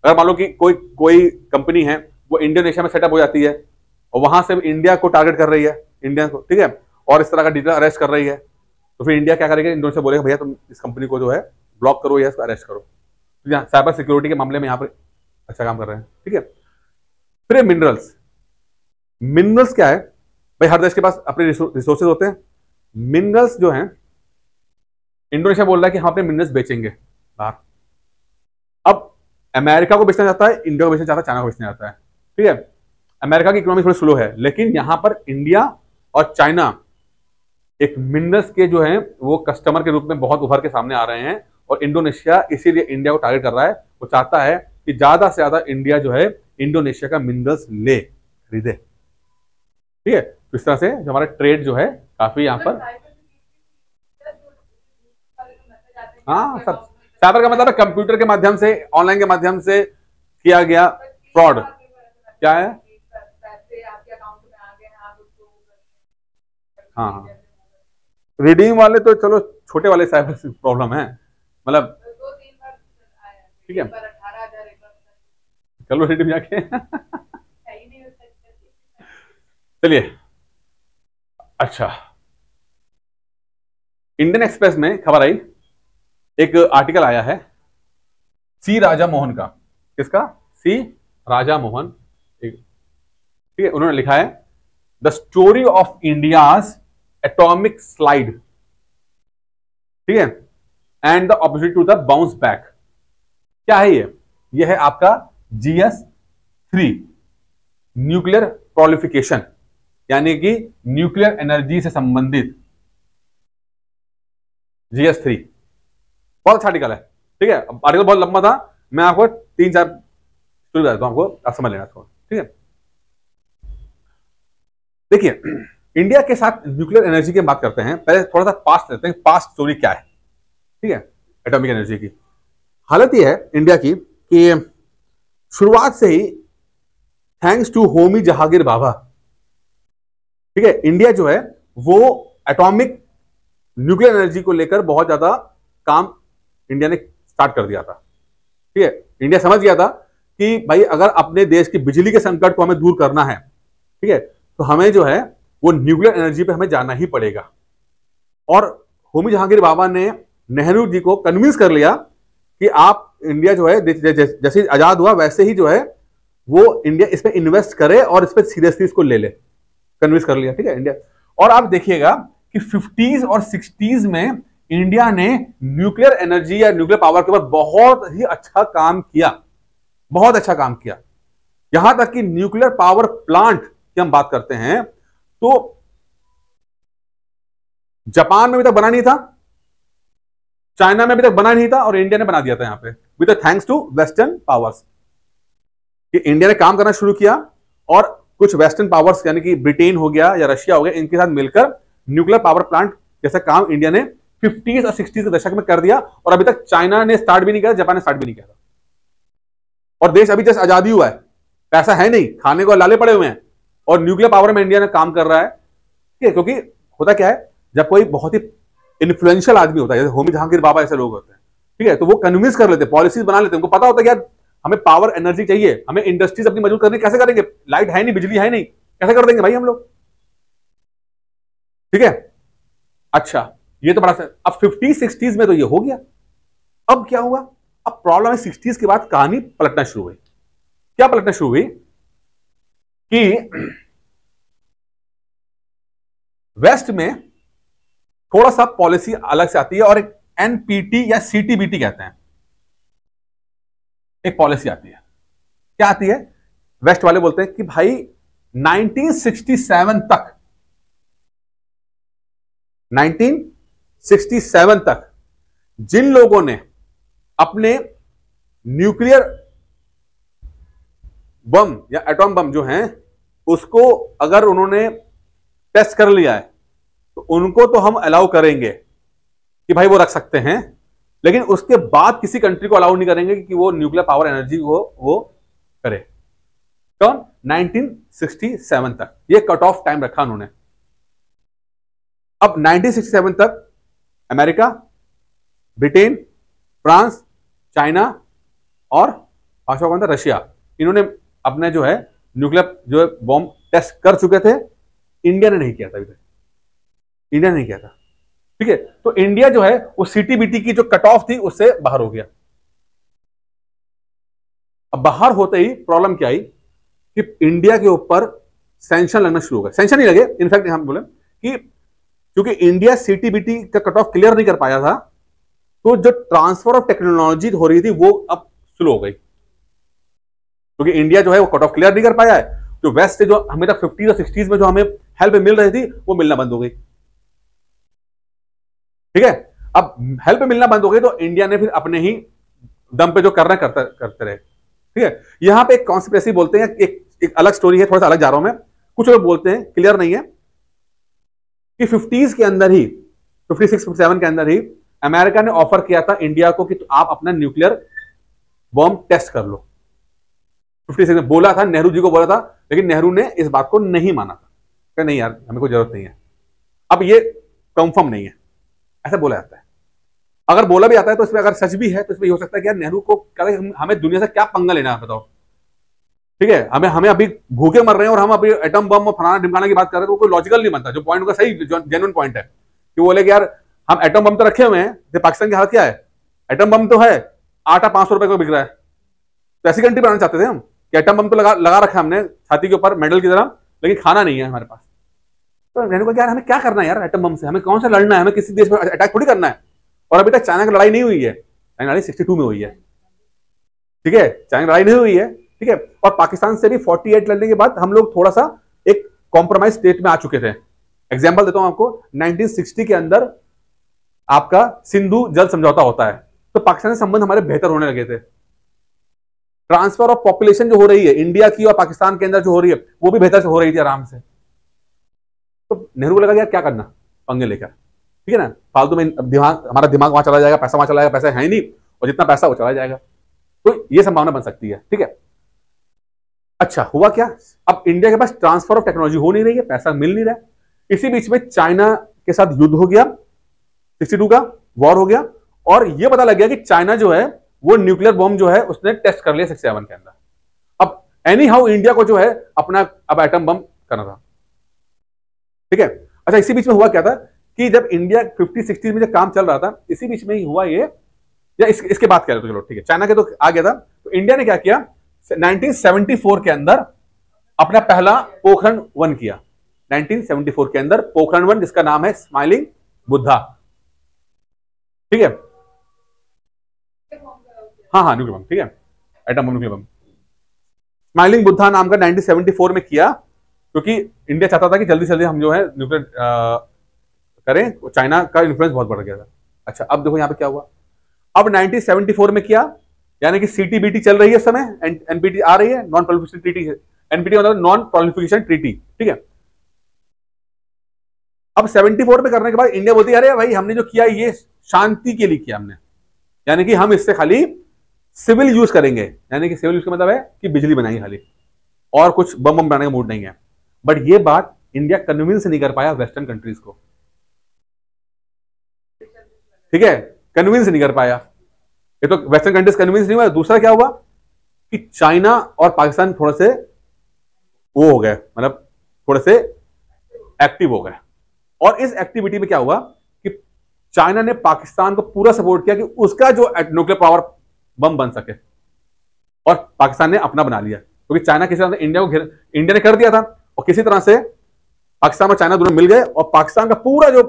अगर मान लो कि कोई कंपनी है वो इंडोनेशिया में सेटअप हो जाती है और वहां से इंडिया को टारगेट कर रही है, इंडिया को, ठीक है, और इस तरह का डिजिटल अरेस्ट कर रही है, तो फिर इंडिया क्या करेगा, इंडोनेशिया बोलेगा भैया तुम इस कंपनी को जो है ब्लॉक करो या इसको अरेस्ट करो। तो साइबर सिक्योरिटी के मामले में यहाँ पर अच्छा काम कर रहे हैं, ठीक है। फिर मिनरल्स क्या है भाई, हर देश के पास अपने रिसोर्सेज होते हैं। मिनरल्स जो हैं, इंडोनेशिया बोल रहा है कि हम अपने मिनरल्स बेचेंगे बाहर। अब अमेरिका को बेचना चाहता है, इंडिया को बेचना चाहता है, चाइना को बेचना चाहता है, ठीक है। अमेरिका की इकोनॉमी थोड़ी स्लो है, लेकिन यहां पर इंडिया और चाइना एक मिनरल्स के जो है वो कस्टमर के रूप में बहुत उभर के सामने आ रहे हैं, और इंडोनेशिया इसीलिए इंडिया को टारगेट कर रहा है। वो चाहता है कि ज्यादा से ज्यादा इंडिया जो है इंडोनेशिया का मिनरल्स ले, खरीदे। ठीक है, तो इस तरह से जो हमारा ट्रेड जो है काफी यहाँ पर, हाँ सब साइबर का मतलब है कंप्यूटर के माध्यम से, ऑनलाइन के माध्यम से किया गया फ्रॉड। क्या है? हाँ हाँ, रिडीम वाले तो चलो छोटे वाले साइबर प्रॉब्लम है, मतलब ठीक है, चलो रिडीम जाके चलिए। अच्छा, इंडियन एक्सप्रेस में खबर आई, एक आर्टिकल आया है सी राजा मोहन का। किसका? सी राजा मोहन। ठीक है, उन्होंने लिखा है the story of India's atomic slide, ठीक है, and the opportunity to the bounce back. क्या है ये? ये है आपका GS3, न्यूक्लियर प्रोलिफिकेशन, यानी कि न्यूक्लियर एनर्जी से संबंधित GS3। बहुत अच्छा आर्टिकल है। ठीक है, आर्टिकल बहुत लंबा था, मैं आपको 3-4 स्टोरी बताता हूं, आपको आप समझ लेना इसको। ठीक है, देखिए इंडिया के साथ न्यूक्लियर एनर्जी की बात करते हैं, पहले थोड़ा सा पास्ट लेते हैं, पास्ट स्टोरी क्या है। ठीक है, एटॉमिक एनर्जी की हालत यह है इंडिया की कि शुरुआत से ही थैंक्स टू होमी जहांगीर बाबा, ठीक है, इंडिया जो है वो एटॉमिक न्यूक्लियर एनर्जी को लेकर बहुत ज्यादा काम इंडिया ने स्टार्ट कर दिया था। ठीक है, इंडिया समझ गया था कि भाई अगर अपने देश की बिजली के संकट को हमें दूर करना है, ठीक है, तो हमें जो है वो न्यूक्लियर एनर्जी पे हमें जाना ही पड़ेगा। और होमी जहांगीर बाबा ने नेहरू जी को कन्विंस कर लिया कि आप इंडिया जो है जैसे आजाद हुआ वैसे ही जो है वो इंडिया इसमें इन्वेस्ट करे और इस पर सीरियसली इसको ले ले, कन्विंस कर लिया। ठीक है, इंडिया। और आप देखिएगा कि 50s और 60s में इंडिया ने न्यूक्लियर एनर्जी या न्यूक्लियर पावर के ऊपर बहुत ही अच्छा काम किया, बहुत अच्छा काम किया। यहां तक कि न्यूक्लियर पावर प्लांट की हम बात करते हैं तो जापान में अभी तक बना नहीं था, चाइना में अभी तक बना नहीं था, और इंडिया ने बना दिया था यहां पे with thanks to western powers. कि इंडिया ने काम करना शुरू किया और कुछ वेस्टर्न पावर्स यानी कि ब्रिटेन हो गया या रशिया हो गया, इनके साथ मिलकर न्यूक्लियर पावर प्लांट जैसा काम इंडिया ने 50s और 60s के दशक में कर दिया। और अभी तक चाइना ने स्टार्ट भी नहीं किया, जापान ने स्टार्ट भी नहीं किया था। और देश अभी जैसे आजादी हुआ है, पैसा है नहीं, खाने को लाले पड़े हुए हैं, और न्यूक्लियर पावर में इंडिया ने काम कर रहा है। ठीक है, क्योंकि होता क्या है, जब कोई बहुत ही इन्फ्लुएंशियल आदमी होता है, जैसे होमी जहांगीर बाबा ऐसे लोग होते हैं, ठीक है, तो वो कन्विंस कर लेते हैं, पॉलिसीज बना लेते हैं। उनको पता होता है यार हमें पावर एनर्जी चाहिए, हमें इंडस्ट्रीज अपनी मजबूत करनी, कैसे करेंगे? लाइट है नहीं, बिजली है नहीं, कैसे कर देंगे भाई हम लोग? ठीक है, अच्छा, ये तो बड़ा अब 50s-60s में तो ये हो गया। अब क्या हुआ? अब प्रॉब्लम है 60s के बाद कहानी पलटना शुरू हुई। क्या पलटना शुरू हुई कि वेस्ट में थोड़ा सा पॉलिसी अलग से आती है, और एक NPT या CTBT कहते हैं, एक पॉलिसी आती है। क्या आती है? वेस्ट वाले बोलते हैं कि भाई 1967 तक 1967 तक जिन लोगों ने अपने न्यूक्लियर बम या एटॉम बम जो हैं उसको अगर उन्होंने टेस्ट कर लिया है तो उनको तो हम अलाउ करेंगे कि भाई वो रख सकते हैं, लेकिन उसके बाद किसी कंट्री को अलाउ नहीं करेंगे कि वो न्यूक्लियर पावर एनर्जी वो करे। कौन? 1967 तक ये कट ऑफ टाइम रखा उन्होंने। अब 1967 तक अमेरिका, ब्रिटेन, फ्रांस, चाइना और पांचवा कौन था? रशिया। इन्होंने अपने जो है न्यूक्लियर जो है बॉम्ब टेस्ट कर चुके थे। इंडिया ने नहीं किया था अभी तक, इंडिया ने नहीं किया था। ठीक है, तो इंडिया जो है वो CTBT की जो कट ऑफ थी उससे बाहर हो गया। अब बाहर होते ही प्रॉब्लम क्या आई कि इंडिया के ऊपर सैंक्शन लगना शुरू हो गए। सैंक्शन नहीं लगे, इनफैक्ट हम बोले कि क्योंकि इंडिया CTBT का कट ऑफ क्लियर नहीं कर पाया था, तो जो ट्रांसफर ऑफ टेक्नोलॉजी हो रही थी वो अब स्लो हो गई, क्योंकि इंडिया जो है वो कट ऑफ क्लियर नहीं कर पाया है। तो वेस्ट से जो हमें तक 50s और 60s में जो हमें हेल्प मिल रही थी वो मिलना बंद हो गई। ठीक है, अब हेल्प मिलना बंद हो गई तो इंडिया ने फिर अपने ही दम पे जो करना करते रहे। ठीक है, यहां पे एक कॉन्स्पिरेसी बोलते हैं, एक अलग स्टोरी है, थोड़ा सा अलग जा रहा हूं मैं, कुछ लोग बोलते हैं, क्लियर नहीं है, कि 50s के अंदर ही, 56 57 के अंदर ही अमेरिका ने ऑफर किया था इंडिया को कि आप अपना न्यूक्लियर बॉम्ब टेस्ट कर लो। 56 में बोला था, नेहरू जी को बोला था, लेकिन नेहरू ने इस बात को नहीं माना था कि नहीं यार हमें कोई जरूरत नहीं है। अब ये कंफर्म नहीं है, ऐसा बोला जाता है। अगर बोला भी आता है तो इसमें अगर सच भी है तो इसमें हो सकता है कि यार नेहरू को हमें दुनिया से क्या पंगा लेना है बताओ। ठीक है, हमें अभी भूखे मर रहे हैं और हम अभी एटम बम और फलाना ढिमकाना की बात कर रहे हैं, तो कोई लॉजिकल नहीं बनता। जो पॉइंट उनका सही जेन्युइन पॉइंट है कि बोले कि यार हम एटम बम तो रखे हुए हैं, तो पाकिस्तान की हालत क्या है, एटम बम तो है, आटा 500 रुपए को बिक रहा है, तो ऐसी कंट्री बनाना चाहते थे हम कि एटम बम तो लगा रखा है हमने छाती के ऊपर मेडल की तरह, लेकिन खाना नहीं है हमारे पास। तो नेहरू को यार हमें क्या करना है यार एटम बम से, हमें कौन सा लड़ना है, हमें किसी देश पर अटैक थोड़ी करना है। और अभी तक चाइना की लड़ाई नहीं हुई है, चाइना लड़ाई 62 में हुई है। ठीक है, चाइना लड़ाई नहीं हुई है। ठीक है, और पाकिस्तान से भी 48 लड़ने के बाद हम लोग थोड़ा सा एक कॉम्प्रोमाइज स्टेट में आ चुके थे। एग्जाम्पल देता हूं आपको, 1960 के अंदर आपका सिंधु जल समझौता होता है, तो पाकिस्तान से संबंध हमारे बेहतर होने लगे थे। ट्रांसफर ऑफ पॉपुलेशन जो हो रही है इंडिया की और पाकिस्तान के अंदर जो हो रही है, वो भी बेहतर से हो रही थी आराम से। तो नेहरू को लगा यार क्या करना पंगे लेकर, ठीक है ना, फालतू में हमारा दिमाग वहां चला जाएगा, पैसा वहां चला जाएगा, पैसा है ही नहीं, और जितना पैसा वो चला जाएगा, तो ये संभावना बन सकती है। ठीक है, अच्छा हुआ क्या, अब इंडिया के पास ट्रांसफर ऑफ टेक्नोलॉजी हो नहीं रही है, पैसा मिल नहीं रहा है। इसी बीच में चाइना के साथ युद्ध हो गया, 62 का वॉर हो गया, और यह पता लग गया कि चाइना जो है वो न्यूक्लियर बॉम्ब जो है उसने टेस्ट कर लिया 67 के अंदर। अब एनी हाउ इंडिया को जो है अपना अब एटम बम करना था। ठीक है, अच्छा इसी बीच में हुआ क्या था कि जब इंडिया 50-60 में जब काम चल रहा था, इसी बीच में ही हुआ ये, या इसके बाद कह रहे तो चलो ठीक है, चाइना के तो आ गया था, तो इंडिया ने क्या किया 1974 के अंदर अपना पहला पोखरण 1 किया। 1974 के अंदर पोखरण 1, जिसका नाम है स्माइलिंग बुद्धा। ठीक है, हाँ न्यूक्लियर बम, ठीक है, atom bomb nuclear bomb smiling Buddha नाम का 1974 में किया, क्योंकि इंडिया चाहता था कि जल्दी से जल्दी हम जो है न्यूक्लियर करें, चाइना का इन्फ्लुएंस बहुत बढ़ गया था। अच्छा अब देखो यहां पे क्या हुआ, अब 1974 में किया, यानी कि सीटीबीटी चल रही है इस समय, एनपीटी आ रही है, नॉन प्रोलिफरेशन ट्रीटी, एनपीटी मतलब नॉन प्रोलिफरेशन ट्रीटी। ठीक है, अब 74 में करने के बाद इंडिया बोलती है अरे भाई हमने जो किया ये शांति के लिए किया हमने, यानी कि हम इससे खाली सिविल यूज करेंगे, यानी कि सिविल यूज का मतलब है कि बिजली बनाएंगे खाली, और कुछ बम बम बनाने का मूड नहीं है। बट ये बात इंडिया कन्विंस नहीं कर पाया वेस्टर्न कंट्रीज को। ठीक है, कन्विंस नहीं कर पाया, ये तो वेस्टर्न कंट्रीज कन्विंस नहीं हुआ। दूसरा क्या हुआ कि चाइना और पाकिस्तान थोड़े से वो हो गए, मतलब थोड़े से एक्टिव हो गए, और इस एक्टिविटी में क्या हुआ कि चाइना ने पाकिस्तान को पूरा सपोर्ट किया कि उसका जो न्यूक्लियर पावर बम बन सके, और पाकिस्तान ने अपना बना लिया, क्योंकि चाइना किसी तरह इंडिया को इंडिया ने कर दिया था, और किसी तरह से पाकिस्तान और चाइना दोनों मिल गए, और पाकिस्तान का पूरा जो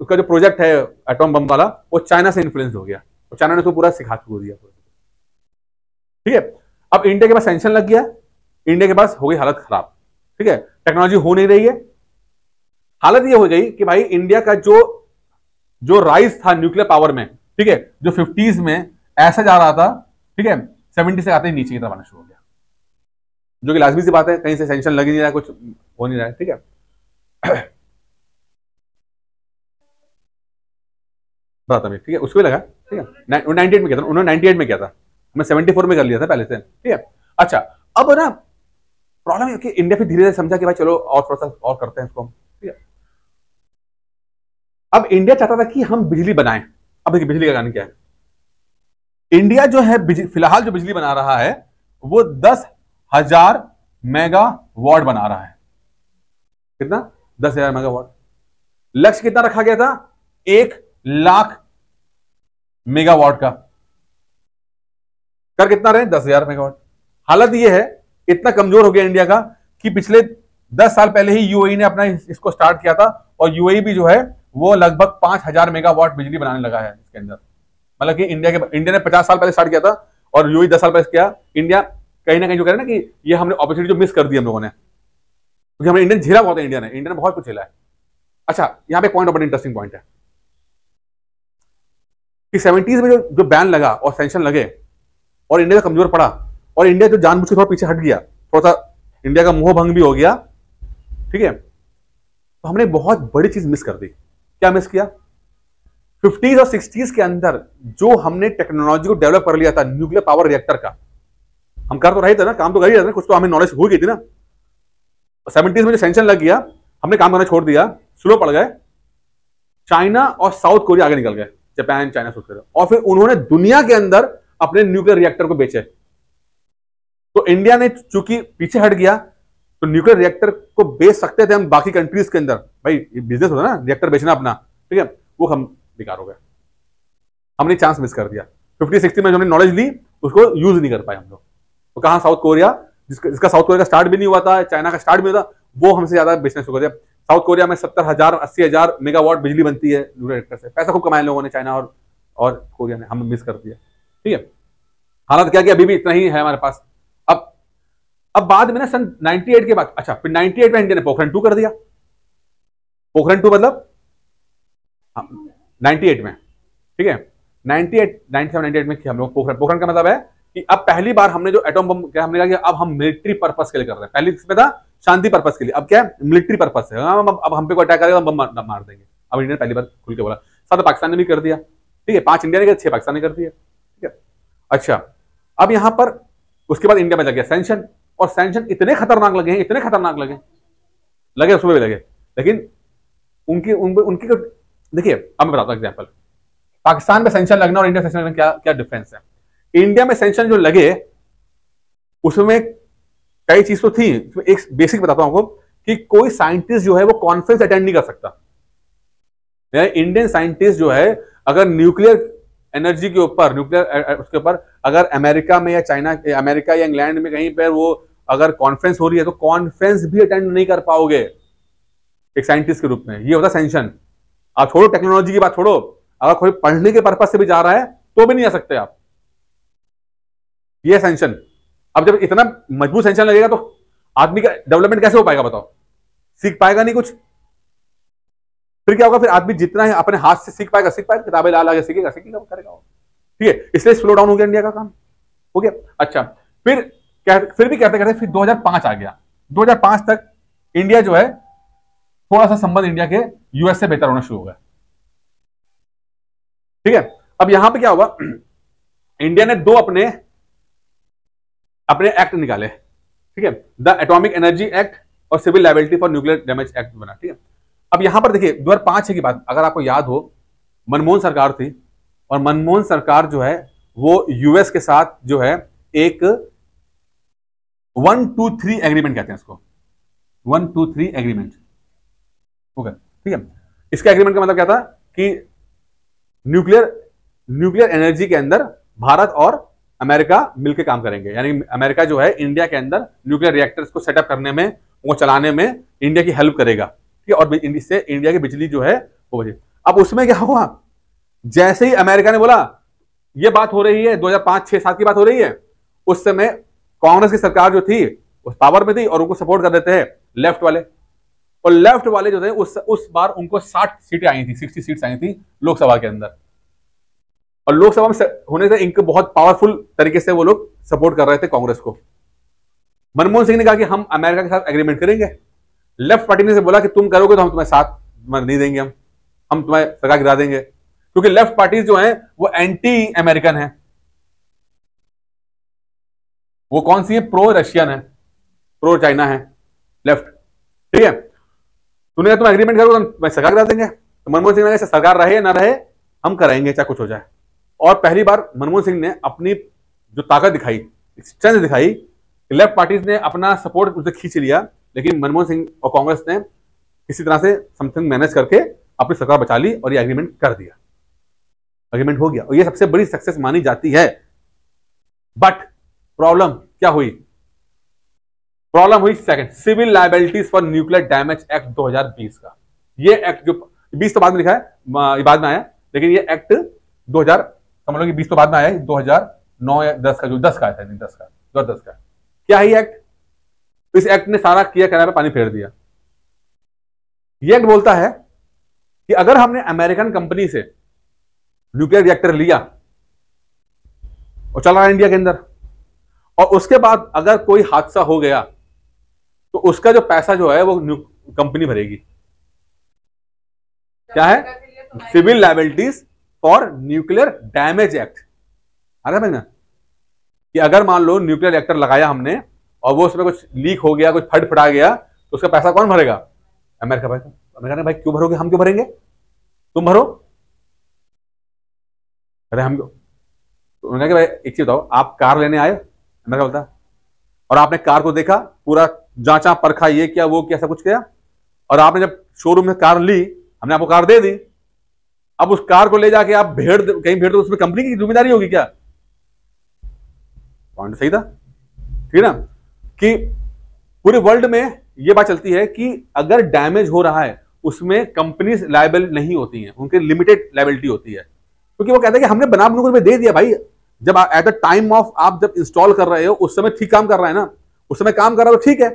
उसका जो प्रोजेक्ट है एटॉम बम वाला, वो चाइना से इन्फ्लुएंस हो गया, और चाइना ने उसको पूरा सिखा छू दिया। ठीक है, अब इंडिया के पास सैंक्शन लग गया, इंडिया के पास हो गई हालत खराब। ठीक है, टेक्नोलॉजी हो नहीं रही है, हालत ये हो गई कि भाई इंडिया का जो राइज था न्यूक्लियर पावर में, ठीक है, जो 50s में ऐसा जा रहा था, ठीक है, 70 से आते ही नीचे की तरफ आना शुरू हो गया, जो कि लाजमी सी बात है, कहीं से सैंक्शन लग ही नहीं रहा है, कुछ हो नहीं रहा है। ठीक है, ठीक है, उसको भी लगा, ठीक है, 98 में किया था उन्होंने, 98 में किया था, हमने 74 में कर लिया था पहले से। ठीक है, अच्छा अब ना प्रॉब्लम है कि इंडिया फिर धीरे धीरे समझा कि भाई चलो और थोड़ा सा और करते हैं इसको। ठीक है, अब इंडिया चाहता था कि हम बिजली बनाएं। अब देखिए बिजली का कारण क्या है, इंडिया जो है फिलहाल जो बिजली बना रहा है वो 10,000 मेगावाट बना रहा है। कितना? 10,000 मेगावाट। लक्ष्य कितना रखा गया था? 1,00,000 मेगावाट का। कर कितना रहे? 10,000 मेगावाट। हालत यह है, इतना कमजोर हो गया इंडिया का कि पिछले 10 साल पहले ही यूएई ने अपना इसको स्टार्ट किया था, और यूएई भी जो है वो लगभग 5,000 मेगावाट बिजली बनाने लगा है इसके अंदर। मतलब कि इंडिया ने 50 साल पहले स्टार्ट किया था और यूएई 10 साल पहले किया। इंडिया कहीं ना कहीं जो कह रहे हैं ना कि ये हमने अपॉर्चुनिटी जो मिस कर दी हम लोगों ने, क्योंकि हमने इंडियन झेला बहुत है, इंडिया ने बहुत कुछ झेला है। अच्छा, यहाँ पे पॉइंट ऑफ इंटरेस्टिंग पॉइंट है, कि 70s में जो बैन लगा और सैंक्शन लगे और इंडिया का कमजोर पड़ा और इंडिया जो जानबूझ के थोड़ा पीछे हट गया, थोड़ा सा इंडिया का मोह भंग भी हो गया, ठीक है, तो हमने बहुत बड़ी चीज मिस कर दी। क्या मिस किया? 50s और 60s के अंदर जो हमने टेक्नोलॉजी को डेवलप कर लिया था न्यूक्लियर पावर रिएक्टर का, हम कर तो रहे थे ना, काम तो कर ही रहे थे, कुछ तो हमें नॉलेज हो गई थी ना। 70s में जो सैंक्शन लग गया, हमने काम करना छोड़ दिया, स्लो पड़ गए, चाइना और साउथ कोरिया आगे निकल गए, जापान, चाइना, साउथ कोरिया, और फिर उन्होंने दुनिया के अंदर अपने न्यूक्लियर रिएक्टर को बेचे। तो इंडिया ने चूंकि पीछे हट गया, तो न्यूक्लियर रिएक्टर को बेच सकते थे हम बाकी कंट्रीज के अंदर, भाई बिजनेस होता है ना रिएक्टर बेचना अपना, ठीक है, वो हम बेकार हो गए, हमने चांस मिस कर दिया। 50-60 में जो हमने नॉलेज ली उसको यूज नहीं कर पाए हम लोग। तो कहां साउथ कोरिया, जिसका साउथ कोरिया का स्टार्ट भी नहीं हुआ था, चाइना का स्टार्ट भी हुआ था, वो हमसे ज्यादा बिजनेस हो गया। साउथ कोरिया में 70,000-80,000 मेगावाट बिजली बनती है न्यूक्लियर रिएक्टर से, पैसा खूब कमाए लोगों ने, चाइना और कोरिया ने, हम मिस कर दिया, ठीक है। हालात क्या कि अभी भी इतना ही है हमारे पास। अब बाद में ना सन 98 के बाद, अच्छा फिर 98 में इंडिया ने पोखरण 2 कर दिया। पोखरण 2 मतलब 98 में, ठीक है, 97-98 में हम लोग पोखरण का मतलब है कि अब पहली बार हमने जो एटॉम बम, क्या हमने कहा कि अब हम मिलिट्री पर्पस के लिए कर रहे हैं। पहले इसमें था शांति पर्पस के लिए, अब क्या है मिलिट्री पर्पस है। अब हम पे कोई अटैक करेगा बम मार देंगे। अब इंडिया ने पहली बार खुल के बोला, साथ पाकिस्तान ने भी कर दिया, ठीक है, 5 इंडिया ने किया, 6 पाकिस्तान ने कर दिया, ठीक है। अच्छा, अब यहां पर उसके बाद इंडिया में लग गया सैंक्शन, और सैंक्शन इतने खतरनाक लगे हैं, इतने खतरनाक लगे सुबह भी लगे, लेकिन उनकी देखिए, अब मैं बताता हूं एग्जांपल। पाकिस्तान में सैंक्शन लगना और इंडिया में सैंक्शन लगना क्या डिफरेंस है। इंडिया में सैंक्शन जो लगे उसमें कई चीज तो थी, एक बेसिक बताता हूं आपको कि कोई साइंटिस्ट जो है वो कॉन्फ्रेंस अटेंड नहीं कर सकता। इंडियन साइंटिस्ट जो है अगर न्यूक्लियर एनर्जी के ऊपर, न्यूक्लियर उसके ऊपर अगर अमेरिका में या चाइना, अमेरिका या इंग्लैंड में कहीं पर वो अगर कॉन्फ्रेंस हो रही है तो कॉन्फ्रेंस भी अटेंड नहीं कर पाओगे एक साइंटिस्ट के रूप में। ये होता सैंक्शन। आप छोड़ो टेक्नोलॉजी की बात, छोड़ो, अगर कोई पढ़ने के पर्पज से भी जा रहा है तो भी नहीं आ सकते आप, ये सैंक्शन। अब जब इतना मजबूत सैंक्शन लगेगा तो आदमी का डेवलपमेंट कैसे हो पाएगा बताओ? सीख पाएगा नहीं कुछ। फिर क्या होगा? फिर आदमी जितना है अपने हाथ से सीख पाएगा, किताबें ला ला सीखेगा, करेगा, ठीक है। इसलिए स्लो डाउन हो गया इंडिया का काम, हो गया। अच्छा, फिर भी कहते कहते फिर 2005 आ गया। 2005 तक इंडिया जो है थोड़ा सा संबंध इंडिया के यूएस से बेहतर होना शुरू हो गया, ठीक है। अब यहां पे क्या हुआ, इंडिया ने 2 अपने एक्ट निकाले, ठीक है, द एटॉमिक एनर्जी एक्ट और civil liability for nuclear damage act बना, ठीक है। अब यहां पर देखिए 2005 की बात, अगर आपको याद हो, मनमोहन सरकार थी और मनमोहन सरकार जो है वो यूएस के साथ जो है एक 1-2-3 एग्रीमेंट कहते हैं इसको, 1-2-3 एग्रीमेंट, ठीक है। इसका एग्रीमेंट का मतलब क्या था कि न्यूक्लियर एनर्जी के अंदर भारत और अमेरिका मिलकर काम करेंगे। यानी अमेरिका जो है इंडिया के अंदर न्यूक्लियर रिएक्टर्स को सेटअप करने में, वो चलाने में इंडिया की हेल्प करेगा, ठीक है, और इससे इंडिया की बिजली जो है वो बचे। अब उसमें क्या हुआ, जैसे ही अमेरिका ने बोला ये बात हो रही है, 2005-6-7 की बात हो रही है, उस समय कांग्रेस की सरकार जो थी उस पावर में थी और उनको सपोर्ट कर देते हैं लेफ्ट वाले, और लेफ्ट वाले जो थे उस बार उनको 60 सीटें आई थी, 60 सीट्स आई थी लोकसभा के अंदर, और लोकसभा में होने से इनको बहुत पावरफुल तरीके से वो लोग सपोर्ट कर रहे थे कांग्रेस को। मनमोहन सिंह ने कहा कि हम अमेरिका के साथ एग्रीमेंट करेंगे। लेफ्ट पार्टी ने से बोला कि तुम करोगे तो हम तुम्हें साथ नहीं देंगे, हम तुम्हें सरकार गिरा देंगे, क्योंकि लेफ्ट पार्टी जो है वो एंटी अमेरिकन है। वो कौन सी है? प्रो रशियन है, प्रो चाइना है लेफ्ट, ठीक है। तूने तुम एग्रीमेंट करोगे तो मैं सरकार गिरा देंगे। तो मनमोहन सिंह ने कहा सरकार रहे या ना रहे हम कराएंगे चाहे कुछ हो जाए। और पहली बार मनमोहन सिंह ने अपनी जो ताकत दिखाई, स्ट्रेंथ दिखाई, लेफ्ट पार्टीज ने अपना सपोर्ट उसे खींच लिया, लेकिन मनमोहन सिंह और कांग्रेस ने किसी तरह से समथिंग मैनेज करके अपनी सरकार बचा ली और ये एग्रीमेंट कर दिया। एग्रीमेंट हो गया और ये सबसे बड़ी सक्सेस मानी जाती है। बट प्रॉब्लम क्या हुई? प्रॉब्लम हुई second, civil liabilities for nuclear damage act 2020 का। ये एक्ट जो 20 तो बाद में लिखा है, बाद में आया, लेकिन ये एक्ट 2000 समझ लो कि 20 तो बाद में आया, 2009 या 10 का, जो 10 का आया था, 2010 का। क्या है ये एक्ट? इस एक्ट ने सारा किया कराया पे पानी फेर दिया। ये एक्ट बोलता है कि अगर हमने अमेरिकन कंपनी से न्यूक्लियर रिएक्टर लिया और चला रहा इंडिया के अंदर, और उसके बाद अगर कोई हादसा हो गया तो उसका जो पैसा जो है वो कंपनी भरेगी। क्या है? Civil liabilities for nuclear damage act. अरे भाई ना, कि अगर मान लो न्यूक्लियर रिएक्टर लगाया हमने और वो उसमें कुछ लीक हो गया, कुछ फट फटा गया, तो उसका पैसा कौन भरेगा? अमेरिका भाई। अमेरिका ने भाई क्यों भरोगे, हम क्यों भरेंगे, तुम भरो। अरे हम, तो उन्होंने कहा भाई एक चीज बताओ, आप कार लेने आए, अमेरिका बोलता, और आपने कार को देखा, पूरा जांचा परखा, ये किया वो किया, सब कुछ किया, और आपने जब शोरूम में कार ली, हमने आपको कार दे दी, अब उस कार को ले जाके आप कहीं भेड़ दो, उसमें कंपनी की जिम्मेदारी होगी क्या? पॉइंट सही था, ठीक है ना? कि पूरे वर्ल्ड में यह बात चलती है कि अगर डैमेज हो रहा है उसमें कंपनीज लायबल नहीं होती हैं, उनके लिमिटेड लायबिलिटी होती है, क्योंकि वो कहते हैं कि हमने बना बनकर दे दिया भाई, जब एट द टाइम ऑफ आप जब इंस्टॉल कर रहे हो उस समय ठीक काम कर रहा है ना, उस समय काम कर रहा है तो ठीक है,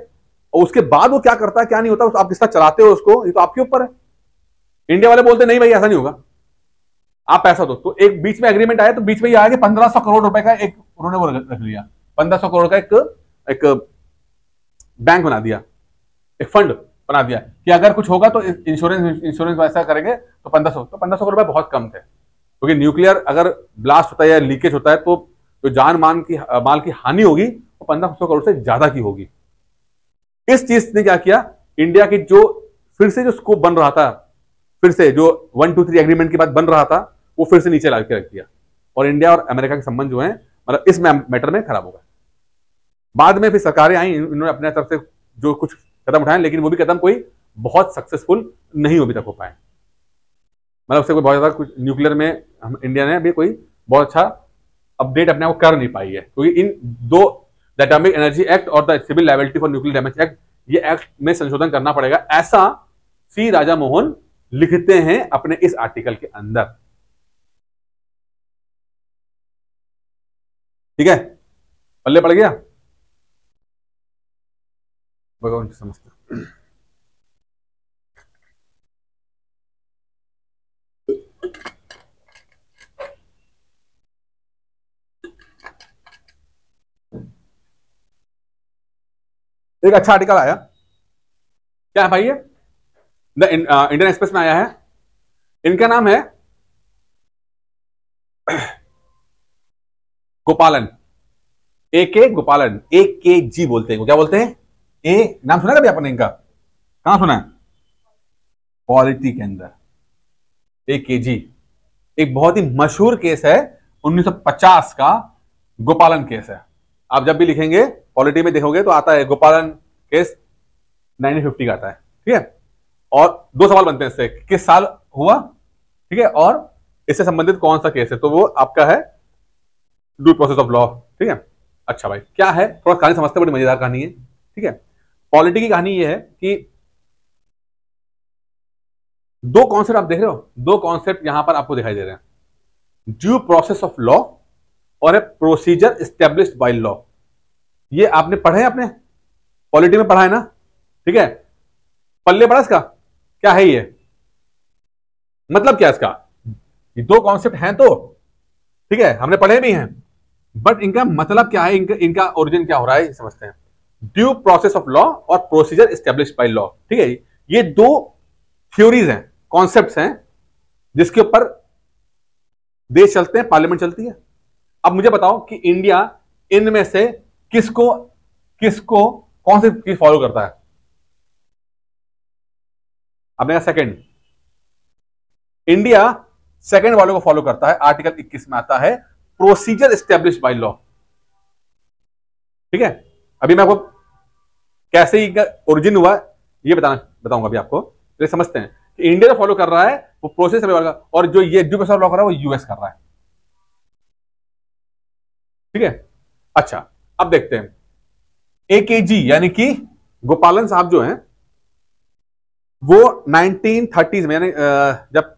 और उसके बाद वो क्या करता है क्या नहीं होता, आप किस तरह चलाते हो उसको, ये तो आपके ऊपर है। इंडिया वाले बोलते नहीं भाई ऐसा नहीं होगा, आप पैसा दो। तो एक बीच में एग्रीमेंट आया, तो बीच में ये आया कि 1500 करोड़ रुपए का एक उन्होंने वो रख लिया, 1500 करोड़ का एक बैंक बना दिया, एक फंड बना दिया कि अगर कुछ होगा तो इंश्योरेंस वैसा करेंगे, तो 1500 करोड़ रुपए बहुत कम थे, क्योंकि न्यूक्लियर अगर ब्लास्ट होता है या लीकेज होता है तो जो जान माल की हानि होगी वो 1500 करोड़ से ज्यादा की होगी। इस चीज ने क्या किया, इंडिया की जो फिर से जो स्कोप बन रहा था, फिर से जो 1, 2, 3 एग्रीमेंट के बाद बन रहा था, वो फिर से नीचे ला के रख दिया, और इंडिया और अमेरिका के संबंध जो है मतलब इस मैटर में खराब हो गए। बाद में फिर सरकारें आई, इन्होंने अपने तरफ से जो कुछ कदम उठाए, लेकिन वो भी कदम कोई बहुत सक्सेसफुल नहीं अभी तक हो पाए, मतलब उससे कोई बहुत ज्यादा कुछ न्यूक्लियर में हम इंडिया ने अभी कोई बहुत अच्छा अपडेट अपने आप को कर नहीं पाई है, क्योंकि इन दो, द एटॉमिक एनर्जी एक्ट और the civil liability for nuclear damage act, ये एक्ट में संशोधन करना पड़ेगा, ऐसा सी राजा मोहन लिखते हैं अपने इस आर्टिकल के अंदर। ठीक है, पल्ले पड़ गया, भगवान समझते। एक अच्छा आर्टिकल आया, क्या है भाई ये, द इंडियन एक्सप्रेस में आया है, इनका नाम है गोपालन, AK गोपालन, AKG बोलते हैं, क्या बोलते हैं, ए नाम सुना कभी आपने इनका, कहां सुना है? पॉलिटी के अंदर। AKG एक बहुत ही मशहूर केस है, 1950 का गोपालन केस है। आप जब भी लिखेंगे पॉलिटी में देखोगे तो आता है गोपालन केस, 1950 का आता है, ठीक है। और दो सवाल बनते हैं इससे, किस साल हुआ, ठीक है, और इससे संबंधित कौन सा केस है, तो वो आपका है ड्यू प्रोसेस ऑफ लॉ, ठीक है। अच्छा भाई, क्या है, थोड़ा कहानी समझते हैं, बड़ी मजेदार कहानी है, ठीक है। पॉलिटी की कहानी ये है कि दो कॉन्सेप्ट आप देख रहे हो, दो कॉन्सेप्ट यहां पर आपको दिखाई दे रहे हैं, ड्यू प्रोसेस ऑफ लॉ और ए प्रोसीजर एस्टेब्लिश्ड बाय लॉ। ये आपने पढ़े, आपने पॉलिटी में पढ़ा है ना, ठीक है, पल्ले पढ़ा इसका, क्या है ये, मतलब क्या इसका, ये दो कॉन्सेप्ट हैं तो, ठीक है, हमने पढ़े भी हैं, बट इनका मतलब क्या है, इनका ओरिजिन क्या हो रहा है समझते हैं। ड्यू प्रोसेस ऑफ लॉ और प्रोसीजर एस्टेब्लिश्ड बाय लॉ, ठीक है, ये दो थ्योरीज हैं, कॉन्सेप्ट्स हैं, जिसके ऊपर देश चलते हैं, पार्लियामेंट चलती है। अब मुझे बताओ कि इंडिया इनमें से किसको किसको कौन सी चीज फॉलो करता है? आपने कहा सेकंड, इंडिया सेकंड वाले को फॉलो करता है, आर्टिकल 21 में आता है प्रोसीजर एस्टेब्लिश्ड बाय लॉ, ठीक है। अभी मैं आपको कैसे इनका ओरिजिन हुआ ये बताऊंगा अभी आपको, तो समझते हैं कि इंडिया जो फॉलो कर रहा है वो प्रोसेस, और जो ये ड्यू प्रोसेस ऑफ लॉ कर रहा है वो यूएस कर रहा है, ठीक है। अच्छा, अब देखते हैं AKG यानी कि गोपालन साहब जो हैं वो 1930s में, यानी जब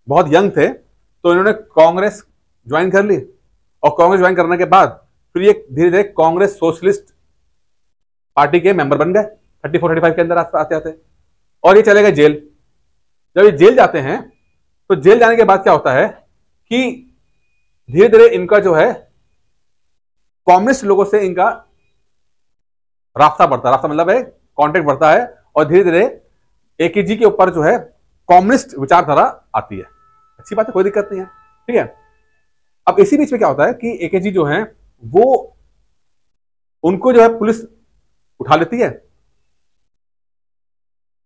बहुत यंग थे तो इन्होंने कांग्रेस ज्वाइन कर ली, और कांग्रेस ज्वाइन करने के बाद फिर ये धीरे धीरे कांग्रेस सोशलिस्ट पार्टी के मेंबर बन गए 34-35 के अंदर आते आते, और ये चले गए जेल। जब ये जेल जाते हैं तो जेल जाने के बाद क्या होता है कि धीरे धीरे इनका जो है कम्युनिस्ट लोगों से इनका रास्ता बढ़ता है, रास्ता मतलब है कॉन्टेक्ट बढ़ता है, और धीरे धीरे एकेजी के ऊपर जो है कम्युनिस्ट विचारधारा आती है। अच्छी बात है, कोई दिक्कत नहीं है, ठीक है। अब इसी बीच में क्या होता है कि एकेजी जो है वो उनको जो है पुलिस उठा लेती है।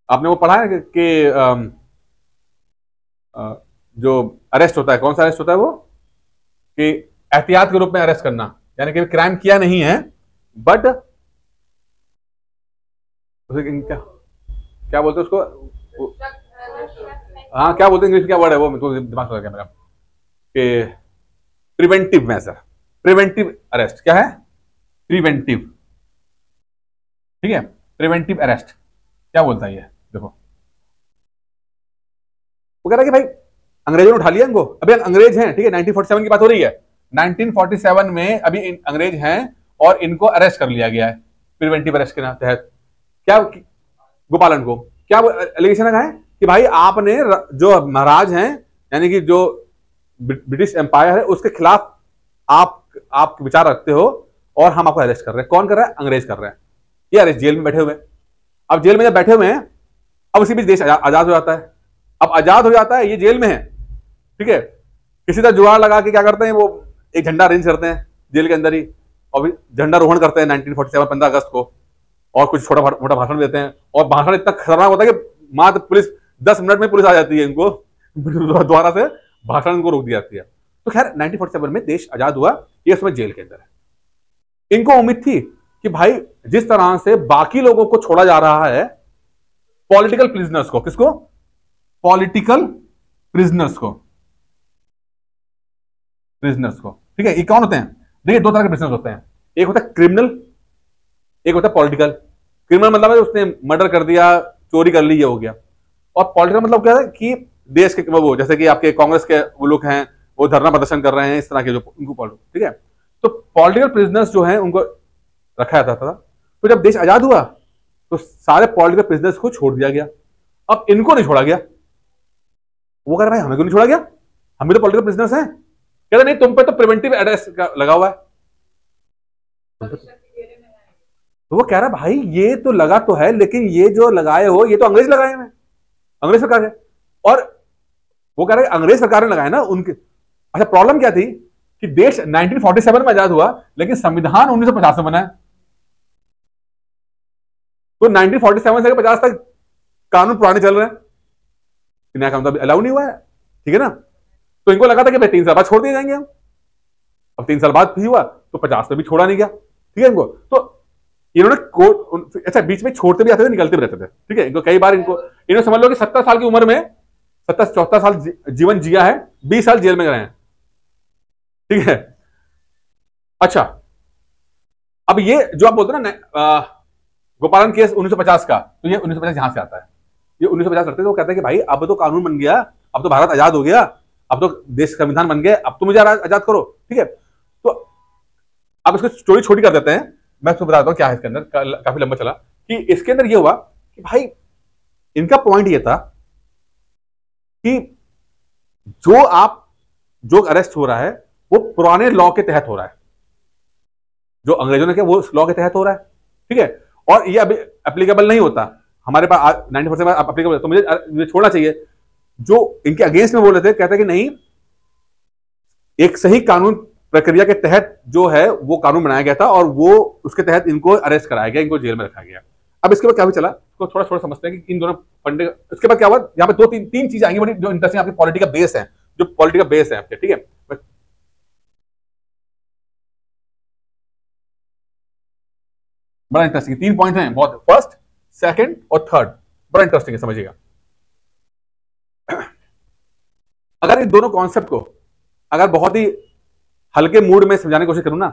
आपने वो पढ़ा है कि जो अरेस्ट होता है, कौन सा अरेस्ट होता है वो, कि एहतियात के रूप में अरेस्ट करना, यानी कि क्राइम किया नहीं है बट क्या क्या बोलते हैं उसको, हाँ क्या बोलते हैं इंग्लिश, क्या वर्ड है वो, तो दिमाग लगा गया मेरा, कि प्रिवेंटिव मेजर, प्रिवेंटिव अरेस्ट क्या है, प्रिवेंटिव, ठीक है, प्रिवेंटिव अरेस्ट क्या बोलता है ये, देखो वो कह रहा है कि भाई अंग्रेजों ने उठा लिया इनको, अभी अंग्रेज हैं, ठीक है, 1947 की बात हो रही है, 1947 में अभी अंग्रेज हैं और इनको अरेस्ट कर लिया गया है प्रिवेंटिव अरेस्ट के तहत। क्या गोपालन को क्या एलिगेशन लगा है कि भाई आपने जो महाराज हैं, यानी कि जो ब्रिटिश एम्पायर है उसके खिलाफ आप विचार रखते हो और हम आपको अरेस्ट कर रहे हैं। कौन कर रहा है? अंग्रेज कर रहे हैं। ये अरेस्ट जेल में बैठे हुए हैं। अब जेल में जब बैठे हुए हैं, अब उसी बीच देश आजाद हो जाता है। अब आजाद हो जाता है, ये जेल में है, ठीक है, किसी तरह जुगाड़ लगा के क्या करते हैं, वो एक झंडा अरेंज करते हैं जेल के अंदर ही, और झंडा रोहण करते हैं 1947 15 अगस्त को, और कुछ छोटा मोटा भाषण देते हैं, और भाषण इतना खतरनाक होता है कि मात्र पुलिस 10 मिनट में पुलिस आ जाती है, इनको द्वारा से भाषण इनको रोक दी जाती है। तो खैर 1947 में देश आजाद हुआ, ये उसमें जेल के अंदर है। इनको उम्मीद थी कि भाई जिस तरह से बाकी लोगों को छोड़ा जा रहा है, पॉलिटिकल प्रिजनर्स को, किसको? पॉलिटिकल प्रिजनर्स को, ठीक है। ये कौन होते हैं? देखिए दो तरह के प्रिजनर्स होते हैं, एक होता है क्रिमिनल, एक होता है पॉलिटिकल। क्रिमिनल मतलब है उसने मर्डर कर दिया, चोरी कर ली, ये हो गया। और पॉलिटिकल मतलब क्या है कि देश के वो, जैसे कि आपके कांग्रेस के वो लोग हैं, वो धरना प्रदर्शन कर रहे हैं, इस तरह के जो उनको, ठीक है। तो पॉलिटिकल प्रिजनर्स जो हैं उनको रखा जाता था। तो जब देश आजाद हुआ तो सारे पॉलिटिकल प्रिजनर्स को छोड़ दिया गया। अब इनको नहीं छोड़ा गया। वो कह रहे भाई हमें क्यों नहीं छोड़ा गया, हम भी तो पॉलिटिकल प्रिजनर्स हैं। कहते नहीं, तुम पे तो प्रिवेंटिव अरेस्ट लगा हुआ है। तो वो कह रहा भाई ये तो लगा तो है, लेकिन ये जो लगाए हो ये तो अंग्रेज लगाए हैं, अंग्रेज सरकार है। और वो कह रहे अंग्रेज सरकार ने लगाए ना उनके। अच्छा प्रॉब्लम क्या थी कि देश 1947 में आजाद हुआ, लेकिन संविधान 1950 में बना है। तो 1947 से 50 तक कानून पुराने चल रहे हैं, नया कानून तो अलाउ नहीं हुआ है, ठीक है ना। तो इनको लगा था कि भाई 3 साल बाद छोड़ दिए जाएंगे हम। अब 3 साल बाद भी हुआ तो 50 में भी छोड़ा नहीं गया, ठीक है। इनको तो इन्होंने कोर्ट, अच्छा बीच में छोड़ते भी आते थे, निकलते भी रहते थे, ठीक है। इनको कई बार इन्होंने समझ लो कि 70 साल की उम्र में 74 साल जीवन जिया है, 20 साल जेल में गए हैं, ठीक है। अच्छा अब ये जो आप बोलते हैं ना गोपालन केस 1950 का, तो ये 1950 यहां से आता है। ये 1950 लड़ते थे, वो कहते हैं कि भाई अब तो कानून बन गया, अब तो भारत आजाद हो गया, अब तो देश संविधान बन गया, अब तो मुझे आजाद करो, ठीक है। तो अब इसको स्टोरी छोटी कर देते हैं, मैं आपको बताता हूं क्या है इसके अंदर, काफी लंबा चला। कि इसके अंदर ये हुआ कि भाई इनका पॉइंट ये था कि जो अरेस्ट हो रहा है वो पुराने लॉ के तहत हो रहा है, जो अंग्रेजों ने किया वो लॉ के तहत हो रहा है, ठीक है। और ये अभी एप्लीकेबल नहीं होता हमारे पास 94 से एप्लीकेबल, तो मुझे छोड़ना चाहिए। जो इनके अगेंस्ट में बोल रहे थे, कहते कि नहीं, एक सही कानून प्रक्रिया के तहत जो है वो कानून बनाया गया था, और वो उसके तहत इनको अरेस्ट कराया गया, इनको जेल में रखा गया। अब इसके बाद क्या भी चला, तो थोड़ा थोड़ा समझते हैं कि इन दोनों फंडे, इसके बाद क्या हुआ, यहाँ पे 2-3 चीजें आएंगी बड़ी जो इंटरेस्टिंग, आपकी पॉलिटी का बेस है, जो पॉलिटी का बेस है आपके, ठीक है। बड़ा इंटरेस्टिंग 3 पॉइंट हैं बहुत, फर्स्ट, सेकंड और थर्ड, बड़ा इंटरेस्टिंग है, समझिएगा। अगर इन दोनों कॉन्सेप्ट को अगर बहुत ही हल्के मूड में समझाने की कोशिश करूं ना,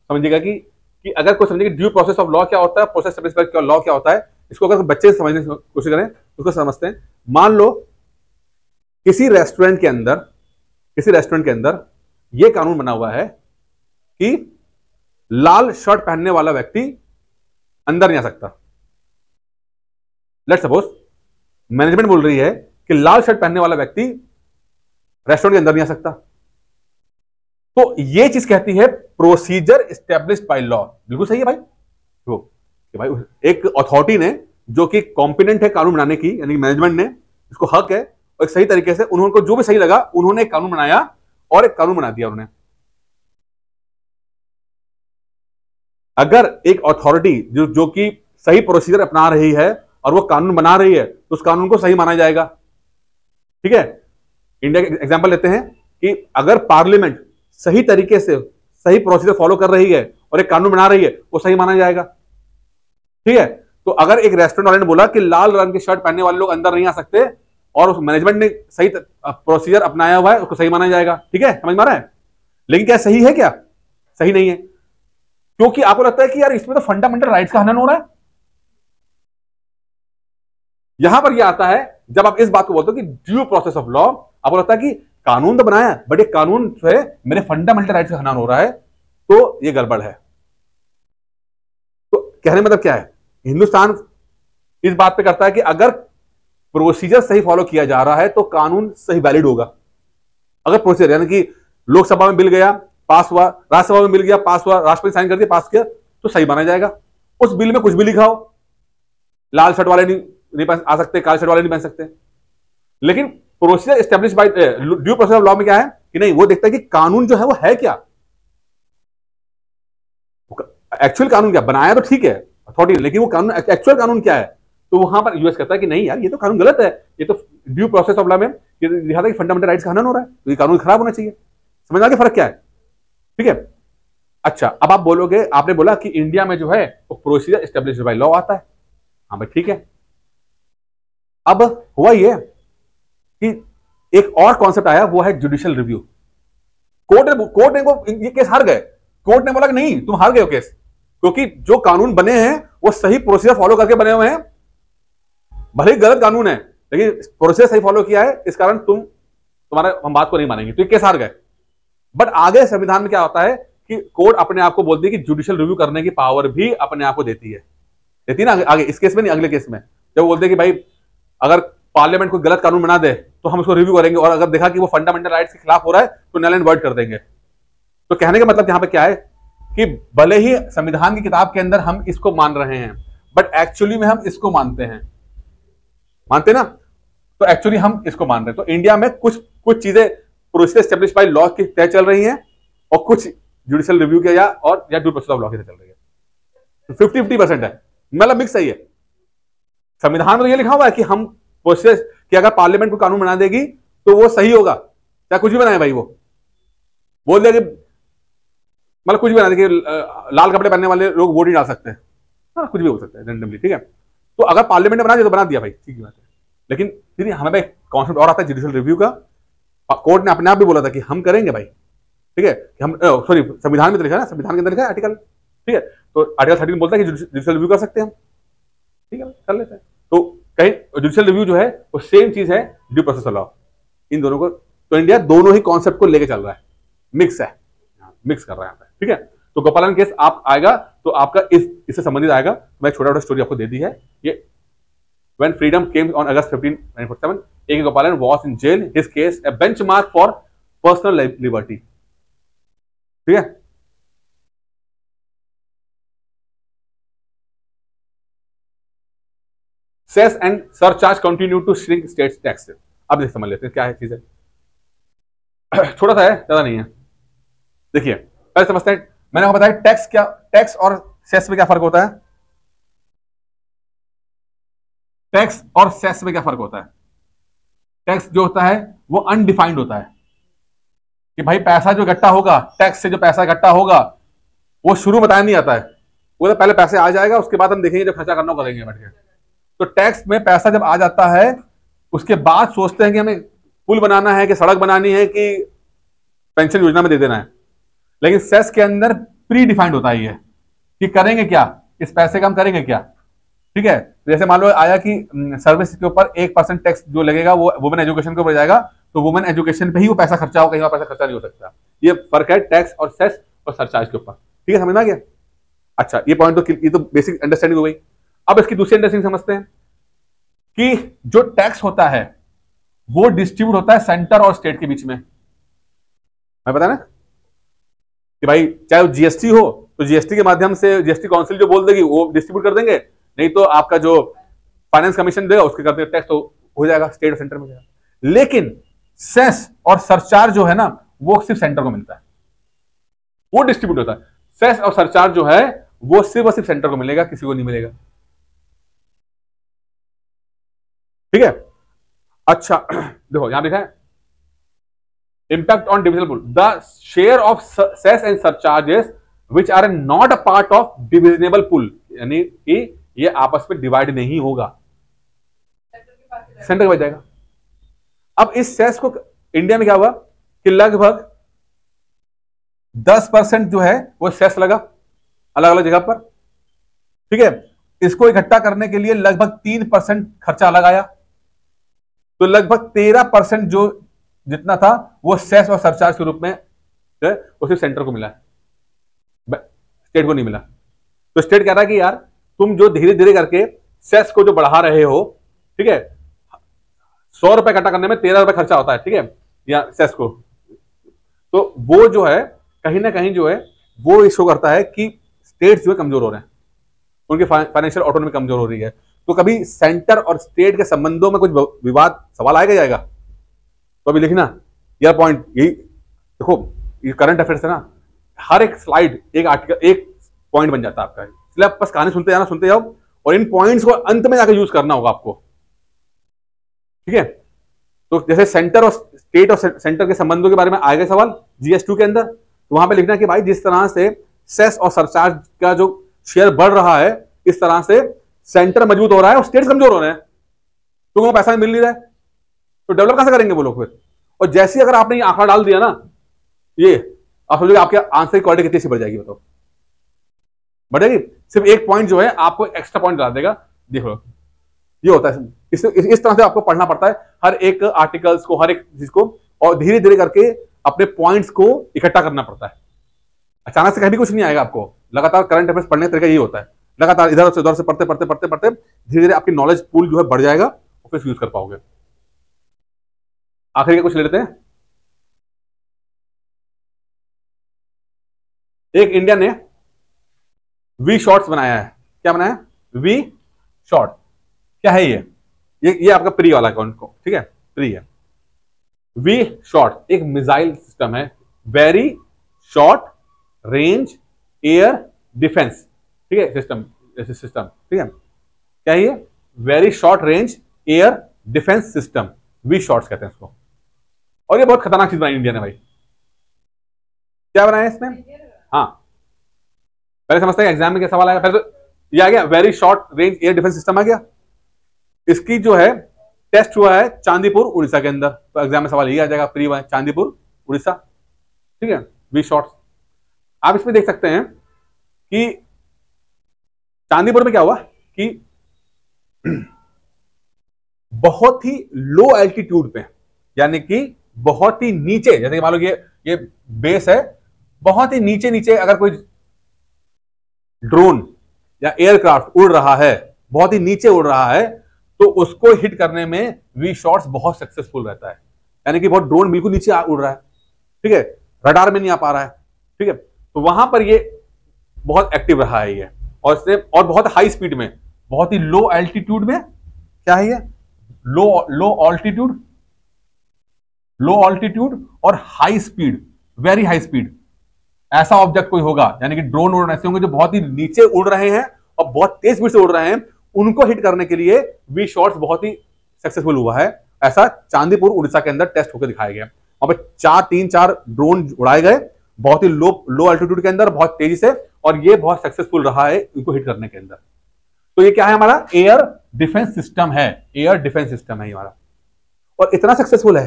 समझिएगा कि अगर कोई समझे कि ड्यू प्रोसेस ऑफ लॉ क्या होता है, प्रोसेस सर्विस लॉ क्या होता है, इसको अगर बच्चे समझने की कोशिश करें उसको समझते हैं। मान लो किसी रेस्टोरेंट के अंदर यह कानून बना हुआ है कि लाल शर्ट पहनने वाला व्यक्ति अंदर नहीं आ सकता। लेट्स सपोज मैनेजमेंट बोल रही है कि लाल शर्ट पहनने वाला व्यक्ति रेस्टोरेंट के अंदर नहीं आ सकता, तो ये चीज कहती है प्रोसीजर एस्टेब्लिश्ड बाय लॉ। बिल्कुल सही है भाई। तो कि भाई एक अथॉरिटी ने जो कि कॉम्पिटेंट है कानून बनाने की, यानी मैनेजमेंट ने, इसको हक है, और एक सही तरीके से उन्होंने जो भी सही लगा उन्होंने एक कानून बनाया और एक कानून बना दिया उन्होंने। अगर एक अथॉरिटी जो कि सही प्रोसीजर अपना रही है और वो कानून बना रही है तो उस कानून को सही माना जाएगा। ठीक है, इंडिया के एग्जांपल लेते हैं कि अगर पार्लियामेंट सही तरीके से सही प्रोसीजर फॉलो कर रही है और एक कानून बना रही है वो सही माना जाएगा। ठीक है, तो अगर एक रेस्टोरेंट वाले ने बोला कि लाल रंग की शर्ट पहनने वाले लोग अंदर नहीं आ सकते और उस मैनेजमेंट ने सही प्रोसीजर अपनाया हुआ है, उसको सही माना जाएगा। ठीक है, समझ में आ रहा है? लेकिन क्या सही है? क्या सही नहीं है, क्योंकि आपको लगता है कि यार इसमें तो फंडामेंटल राइट्स का हनन हो रहा है। यहां पर यह आता है जब आप इस बात को बोलते हो कि ड्यू प्रोसेस ऑफ लॉ, आपको लगता है कि कानून तो बनाया बट ये कानून जो है मेरे फंडामेंटल राइट्स का हनन हो रहा है, तो ये गड़बड़ है। तो कहने मतलब क्या है, हिंदुस्तान इस बात पे करता है कि अगर प्रोसीजर सही फॉलो किया जा रहा है तो कानून सही वैलिड होगा। अगर प्रोसीजर यानी कि लोकसभा में बिल गया पास हुआ, राज्यसभा में बिल गया पास हुआ, राष्ट्रपति साइन कर दिया पास किया, तो सही माना जाएगा। उस बिल में कुछ भी लिखा हो, लाल शर्ट वाले नहीं आ सकते, काले शर्ट वाले नहीं पहन सकते, लेकिन procedure establish by due process of law में क्या है कि नहीं, वो देखता है कि कानून जो है वो है क्या, एक्चुअल कानून क्या बनाया, तो ठीक है अथॉरिटी, लेकिन वो कानून एक्चुअल कानून क्या है। तो वहां पर यूएस कहता है कि नहीं यार ये तो कानून गलत है, ये तो ड्यू प्रोसेस ऑफ लॉ में लिखा था कि फंडामेंटल राइट्स का हनन हो रहा है, तो ये कानून खराब होना चाहिए। समझ आ गया फर्क क्या है? ठीक है, अच्छा अब आप बोलोगे, आपने बोला कि इंडिया में जो है वो प्रोसीजर एस्टेब्लिश बाय लॉ आता है। हाँ भाई ठीक है, अब हुआ ये कि एक और कॉन्सेप्ट आया, वो है जुडिशियल रिव्यू। कोर्ट ने ये केस हार गए, कोर्ट ने बोला कि नहीं तुम हार गए हो केस, क्योंकि जो कानून बने हैं वो सही प्रोसीजर फॉलो करके बने हुए हैं। भले ही गलत कानून है लेकिन प्रोसीजर सही फॉलो किया है, इस कारण तुम्हारे हम बात को नहीं मानेंगे, तो ये केस हार गए। बट आगे संविधान में क्या होता है कि कोर्ट अपने आप को बोलती है कि जुडिशियल रिव्यू करने की पावर भी अपने आप को देती है ना, आगे इस केस में नहीं, अगले केस में जब बोलते हैं कि भाई अगर पार्लियामेंट कोई गलत कानून बना दे तो हम उसको रिव्यू करेंगे, और अगर देखा कि वो फंडामेंटल राइट्स के खिलाफ हो रहा है तो नल एंड वॉइड कर देंगे। तो कहने का मतलब यहां पे क्या है कि भले ही संविधान की किताब के अंदर हम इसको मान रहे हैं बट एक्चुअली में हम इसको मानते हैं, मानते ना, तो एक्चुअली हम इसको मान रहे हैं। तो इंडिया में कुछ चीजें प्रोसीजर एस्टेब्लिश बाय लॉ की तय चल रही हैं और कुछ जुडिशियल रिव्यू के या ड्यू प्रोसेस ऑफ लॉ की तय चल रही है। 50-50% है, मतलब मिक्स सही है। संविधान में तो ये लिखा हुआ है कि हम प्रोसेस कि अगर पार्लियामेंट को कानून बना देगी तो वो सही होगा, चाहे कुछ भी बनाए भाई, वो बोल दे कि मतलब कुछ भी बना दे कि लाल कपड़े पहनने वाले लोग वोट नहीं डाल सकते, हाँ कुछ भी हो सकता है रेंडमली। ठीक है, तो अगर पार्लियामेंट ने बना दिया तो बना दिया भाई, ठीक है बात है। लेकिन फिर हमें भाई कॉन्सेप्ट और आता है जुडिशियल रिव्यू का। कोर्ट ने अपने आप भी बोला था कि हम करेंगे भाई, ठीक है, कि हम सॉरी संविधान में तो लिखा है ना, संविधान के अंदर लिखा है आर्टिकल, ठीक है, तो आर्टिकल 13 बोलता है कि जुडिशियल रिव्यू कर सकते हैं हम, ठीक है कर लेते हैं। तो कहीं जुडिशियल रिव्यू जो है वो सेम चीज है ड्यू प्रोसेस ऑफ लॉ, इन दोनों को, तो इंडिया दोनों ही कॉन्सेप्ट को लेके चल रहा है, मिक्स है, मिक्स कर रहा है यहाँ पे। ठीक है, तो गोपालन केस आप आएगा तो आपका इससे संबंधित आएगा। मैं छोटा छोटा स्टोरी आपको दे दी है ये। When freedom came on August 15, 1947, A.K. Gopalan was in jail. His case a benchmark for personal liberty. ठीक है, cess and surcharge continue to shrink state tax. अब देख समझ लेते हैं क्या है चीज है। छोटा सा है, ज्यादा नहीं है। देखिए पहले समझते हैं, मैंने आपको बताया टैक्स क्या, टैक्स और सेस में क्या फर्क होता है। टैक्स और सेस में क्या फर्क होता है। टैक्स जो होता है वो अनडिफाइंड होता है कि भाई पैसा जो इकट्ठा होगा, टैक्स से जो पैसा इकट्ठा होगा वो शुरू बताया नहीं आता है, वो तो पहले पैसे आ जाएगा, उसके बाद हम देखेंगे जब खर्चा करना करेंगे बैठ के। तो टैक्स में पैसा जब आ जाता है उसके बाद सोचते हैं कि हमें पुल बनाना है कि सड़क बनानी है कि पेंशन योजना में दे देना है। लेकिन सेस के अंदर प्री डिफाइंड होता है ये कि करेंगे क्या, इस पैसे का हम करेंगे क्या। ठीक है, जैसे मान लो आया कि सर्विस के ऊपर 1% टैक्स जो लगेगा वो वुमेन एजुकेशन के ऊपर जाएगा, तो वुमेन एजुकेशन पे ही वो पैसा खर्चा होगा, कहीं और पैसा खर्चा नहीं हो सकता। ये फर्क है टैक्स और सेस और सरचार्ज के ऊपर। ठीक है, समझ में आ गया। अच्छा ये पॉइंट तो ये तो बेसिक अंडरस्टैंडिंग हो गई। अब इसकी दूसरी अंडरस्टैंडिंग समझते हैं कि जो टैक्स होता है वो डिस्ट्रीब्यूट होता है सेंटर और स्टेट के बीच में। मैं बता ना, कि भाई चाहे वो जीएसटी हो तो जीएसटी के माध्यम से जीएसटी काउंसिल जो बोल देगी वो डिस्ट्रीब्यूट कर देंगे, नहीं तो आपका जो फाइनेंस कमीशन देगा उसके करते टैक्स तो हो जाएगा, स्टेट और सेंटर में जाएगा। लेकिन सेस और सरचार्ज जो है ना वो सिर्फ सेंटर को मिलता है, वो डिस्ट्रीब्यूट होता है। सेस और सरचार्ज जो है वो सिर्फ और सिर्फ सेंटर को मिलेगा, किसी को नहीं मिलेगा। ठीक है। अच्छा देखो यहां लिखा है impact on divisible pool, the share of cess and surcharges which are not a part of divisible pool, यानी कि ये आपस में डिवाइड नहीं होगा, सेंटर के पास जाएगा। अब इस सेस को इंडिया में क्या हुआ कि लगभग 10% जो है वो सेस लगा अलग अलग जगह पर। ठीक है। इसको इकट्ठा करने के लिए लगभग 3% खर्चा अलग आया, तो लगभग 13% जो जितना था वो सेस और सरचार्ज के रूप में वो सिर्फ सेंटर को मिला है, स्टेट को नहीं मिला। तो स्टेट कह रहा है कि यार तुम जो धीरे धीरे करके सेस को जो बढ़ा रहे हो, ठीक है, 100 रुपए इकट्ठा करने में 13 रुपए खर्चा होता है, ठीक है, या सेस को, तो वो जो है कहीं ना कहीं जो है वो शो करता है कि स्टेट जो है कमजोर हो रहे हैं, उनके फाइनेंशियल ऑटोनॉमी कमजोर हो रही है। तो कभी सेंटर और स्टेट के संबंधों में कुछ विवाद सवाल आएगा जाएगा तो अभी लिखना यह पॉइंट, यही देखो ये करंट अफेयर्स है ना, हर एक स्लाइड एक आर्टिकल एक पॉइंट बन जाता है आपका, इसलिए आप बस कहानी सुनते जाना, सुनते जाओ और इन पॉइंट्स को अंत में जाकर यूज करना होगा आपको। ठीक है। तो जैसे सेंटर और स्टेट और सेंटर के संबंधों के बारे में आएगा सवाल GS2 के अंदर, तो वहां पे लिखना कि भाई जिस तरह से सेस और सरचार्ज का जो शेयर बढ़ रहा है इस तरह से सेंटर मजबूत हो रहा है और स्टेट कमजोर हो रहे हैं, तो उनको पैसा मिल नहीं रहा है, तो डेवलप कैसे करेंगे वो लोग फिर। और जैसे अगर आपने ये आंकड़ा डाल दिया ना, ये आप समझोगे आपके आंसर की क्वालिटी कितनी सी बढ़ जाएगी, बताओ बढ़ेगी। सिर्फ एक पॉइंट जो है आपको एक्स्ट्रा पॉइंट डाल देगा, देख लो ये होता है। इस तरह से आपको पढ़ना पड़ता है हर एक आर्टिकल्स को, हर एक चीज को, और धीरे धीरे करके अपने पॉइंट्स को इकट्ठा करना पड़ता है। अचानक से कहीं भी कुछ नहीं आएगा आपको, लगातार करंट अफेयर्स पढ़ने का तरीका यही होता है, लगातार इधर से उधर से पढ़ते पढ़ते पढ़ते पढ़ते धीरे धीरे आपकी नॉलेज पूल जो है बढ़ जाएगा और फिर यूज कर पाओगे। आखिरी का कुछ ले लेते हैं। एक इंडिया ने वी शॉर्ट्स बनाया है। क्या बनाया? V short. क्या है ये आपका प्री वाला अकाउंट को, ठीक है, प्री है। वी शॉर्ट एक मिसाइल सिस्टम है, very short range air defence, ठीक है, सिस्टम, ठीक है। क्या है ये? Very short range air defence system, V shorts कहते हैं इसको। और ये बहुत खतरनाक चीज बनाई इंडिया ने भाई। क्या बनाया इसने? हाँ, पहले समझते हैं एग्जाम में क्या सवाल आएगा। पहले तो ये आ गया, very short range air defence system आ गया। इसकी जो है टेस्ट हुआ है चांदीपुर उड़ीसा के अंदर, तो एग्जाम में सवाल ये आ जाएगा, प्री वन चांदीपुर उड़ीसा, ठीक है, वी शॉर्ट्स। आप इसमें देख सकते हैं कि चांदीपुर में क्या हुआ कि बहुत ही लो एल्टीट्यूड पे, यानी कि बहुत ही नीचे, जैसे कि मान लो ये बेस है, बहुत ही नीचे नीचे अगर कोई ड्रोन या एयरक्राफ्ट उड़ रहा है, बहुत ही नीचे उड़ रहा है, तो उसको हिट करने में वी शॉट्स बहुत सक्सेसफुल रहता है। यानी कि बहुत ड्रोन बिल्कुल नीचे उड़ रहा है, ठीक है, रडार में नहीं आ पा रहा है, ठीक है, तो वहां पर ये बहुत एक्टिव रहा है ये, और इसने और बहुत हाई स्पीड में, बहुत ही लो एल्टीट्यूड में, क्या है ये, लो ऑल्टीट्यूड और high speed, very high speed, ऐसा ऑब्जेक्ट कोई होगा, यानी कि ड्रोन उड़ ऐसे होंगे जो बहुत ही नीचे उड़ रहे हैं और बहुत तेज स्पीड से उड़ रहे हैं, उनको हिट करने के लिए वी शॉट्स बहुत ही सक्सेसफुल हुआ है। ऐसा चांदीपुर उड़ीसा के अंदर टेस्ट होकर दिखाया गया। वहां पे तीन चार ड्रोन उड़ाए गए बहुत ही लो एल्टीट्यूड के अंदर, बहुत तेजी से, और ये बहुत सक्सेसफुल रहा है इनको हिट करने के अंदर। तो ये क्या है? हमारा एयर डिफेंस सिस्टम है, एयर डिफेंस सिस्टम है हमारा, और इतना सक्सेसफुल है,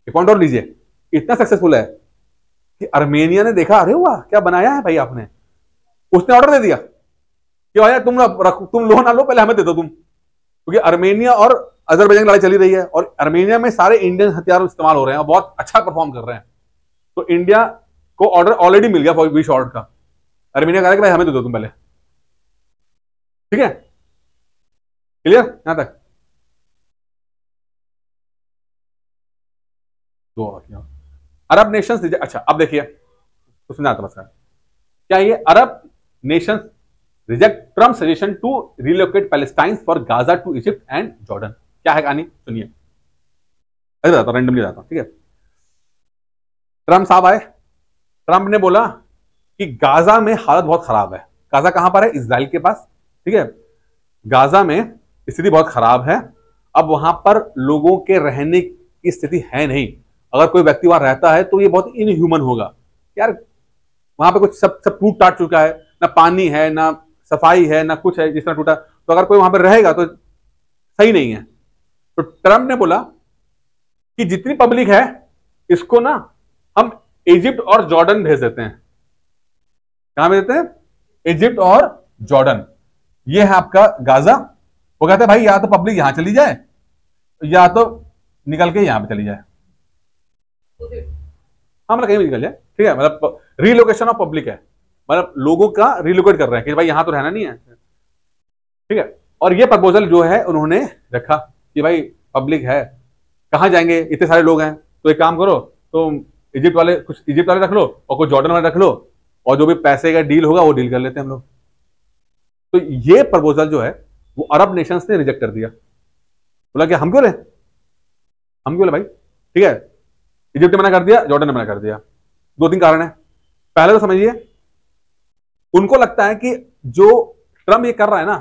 एक पॉइंट और लीजिए, इतना सक्सेसफुल है कि अर्मेनिया ने देखा, अरे वाह क्या बनाया है भाई आपने, उसने ऑर्डर दे दिया कि भाई तुम लो ना लो, पहले हमें दे दो तुम, क्योंकि अर्मेनिया और अजरबैजान की लड़ाई चली रही है और अर्मेनिया में सारे इंडियन हथियार इस्तेमाल हो रहे हैं और बहुत अच्छा परफॉर्म कर रहे हैं। तो इंडिया को ऑर्डर ऑलरेडी मिल गया वी शॉर्ट का, अर्मेनिया कह रहा है कि भाई हमें दे दो तुम पहले, ठीक है, क्लियर यहां तक? तो अरब नेशंस, अच्छा अब देखिए तो समझाता बस। क्या ये Arab nations reject Trump suggestion to relocate Palestine for Gaza to Egypt and Jordan? क्या है कहानी, सुनिए। अरे बताता हूं, रैंडमली बताता हूं, ठीक है। ट्रम्प साहब आए, ट्रम्प ने बोला कि गाजा में हालत बहुत खराब है। गाजा कहां पर है? इजराइल के पास, ठीक है। गाजा में स्थिति बहुत खराब है, अब वहां पर लोगों के रहने की स्थिति है नहीं। अगर कोई व्यक्ति वहां रहता है तो ये बहुत इनह्यूमन होगा यार। वहां पे कुछ सब टूट टाट चुका है, ना पानी है, ना सफाई है, ना कुछ है, जिस तरह टूटा। तो अगर कोई वहां पर रहेगा तो सही नहीं है। तो ट्रम्प ने बोला कि जितनी पब्लिक है इसको ना हम इजिप्ट और जॉर्डन भेज देते हैं। कहां भेज देते हैं? इजिप्ट और जॉर्डन। ये है आपका गाजा। वो कहते हैं भाई या तो पब्लिक यहां चली जाए या तो निकल के यहां पे चली जाए। हाँ, मतलब कहीं भी निकल जाए, ठीक है। मतलब रिलोकेशन ऑफ पब्लिक है, मतलब लोगों का रिलोकेट कर रहे हैं कि भाई यहां तो रहना नहीं है, ठीक है। और ये प्रपोजल जो है उन्होंने रखा कि भाई पब्लिक है, कहां जाएंगे, इतने सारे लोग हैं, तो एक काम करो, तो इजिप्ट वाले रख लो और कुछ जॉर्डन वाले रख लो, और जो भी पैसे का डील होगा वो डील कर लेते हैं हम लोग। तो ये प्रपोजल जो है वो अरब नेशंस ने रिजेक्ट कर दिया। बोला कि हम क्यों ले भाई, ठीक है। इजिप्ट ने मना कर दिया, जॉर्डन ने मना कर दिया। 2-3 कारण है। पहले तो समझिए, उनको लगता है कि जो ट्रम्प ये कर रहा है ना,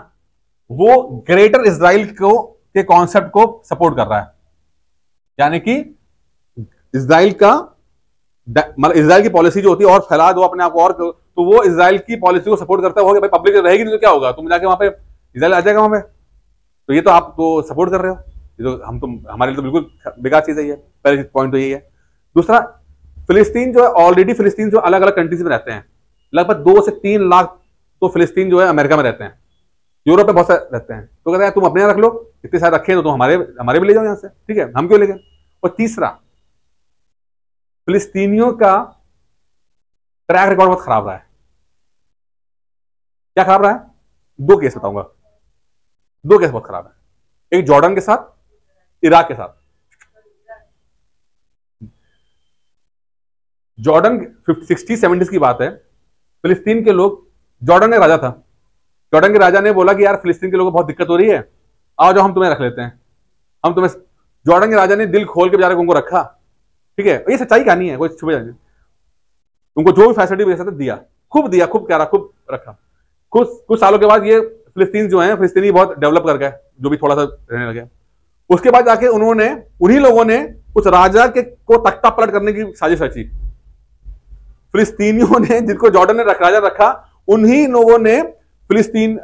वो ग्रेटर इजराइल के कॉन्सेप्ट को सपोर्ट कर रहा है। यानी कि इजराइल का मतलब इजराइल की पॉलिसी जो होती है और फैला दो अपने आप को, और तो वो इजराइल की पॉलिसी को सपोर्ट करता होगा। भाई पब्लिक रहेगी नहीं तो क्या होगा, तुम जाके वहां पे इजराइल आ जाएगा वहां पे, तो ये तो आप तो सपोर्ट कर रहे हो, ये तो हम तुम हमारे लिए तो बिल्कुल बेकार चीज है ये। पहले पॉइंट तो यही है। दूसरा, फिलिस्तीन जो है ऑलरेडी, फिलिस्तीन जो अलग अलग कंट्रीज में रहते हैं, लगभग 2 से 3 लाख तो फिलिस्तीन जो है अमेरिका में रहते हैं, यूरोप में बहुत सारे रहते हैं। तो कहते हैं तुम अपने यहाँ रख लो, इतने सारे रखे तो तुम हमारे भी ले जाओ यहाँ से, ठीक है, हम क्यों लेंगे। और तीसरा, फिलिस्तीनियों का ट्रैक रिकॉर्ड बहुत खराब रहा है। क्या खराब रहा है? 2 केस बताऊंगा। 2 केस बहुत खराब है, एक जॉर्डन के साथ, इराक के साथ। जॉर्डन 60-70 की बात है, फिलिस्तीन के लोग, जॉर्डन का राजा था, जॉर्डन के राजा ने बोला कि यार फिलिस्तीन के लोगों को बहुत दिक्कत हो रही है, आओ जो हम तुम्हें रख लेते हैं, हम तुम्हें। जॉर्डन के राजा ने दिल खोल के बेचारे उनको रखा, ठीक है। ये सच्चाई कहानी है, कोई छुपे नहीं। उनको जो भी फैसिलिटी मिल सकता दिया, खूब प्यारा, खूब रखा। कुछ सालों के बाद ये फिलिस्तीन जो है, फिलिस्तीनी बहुत डेवलप कर गए, जो भी थोड़ा सा रहने लगे। उसके बाद जाके उन्होंने, उन्हीं लोगों ने उस राजा के को तख्ता पलट करने की साजिश रची। फिलिस्तीनियों ने, जिनको जॉर्डन ने राजा रखा, उन्हीं लोगों ने फिलिस्तीन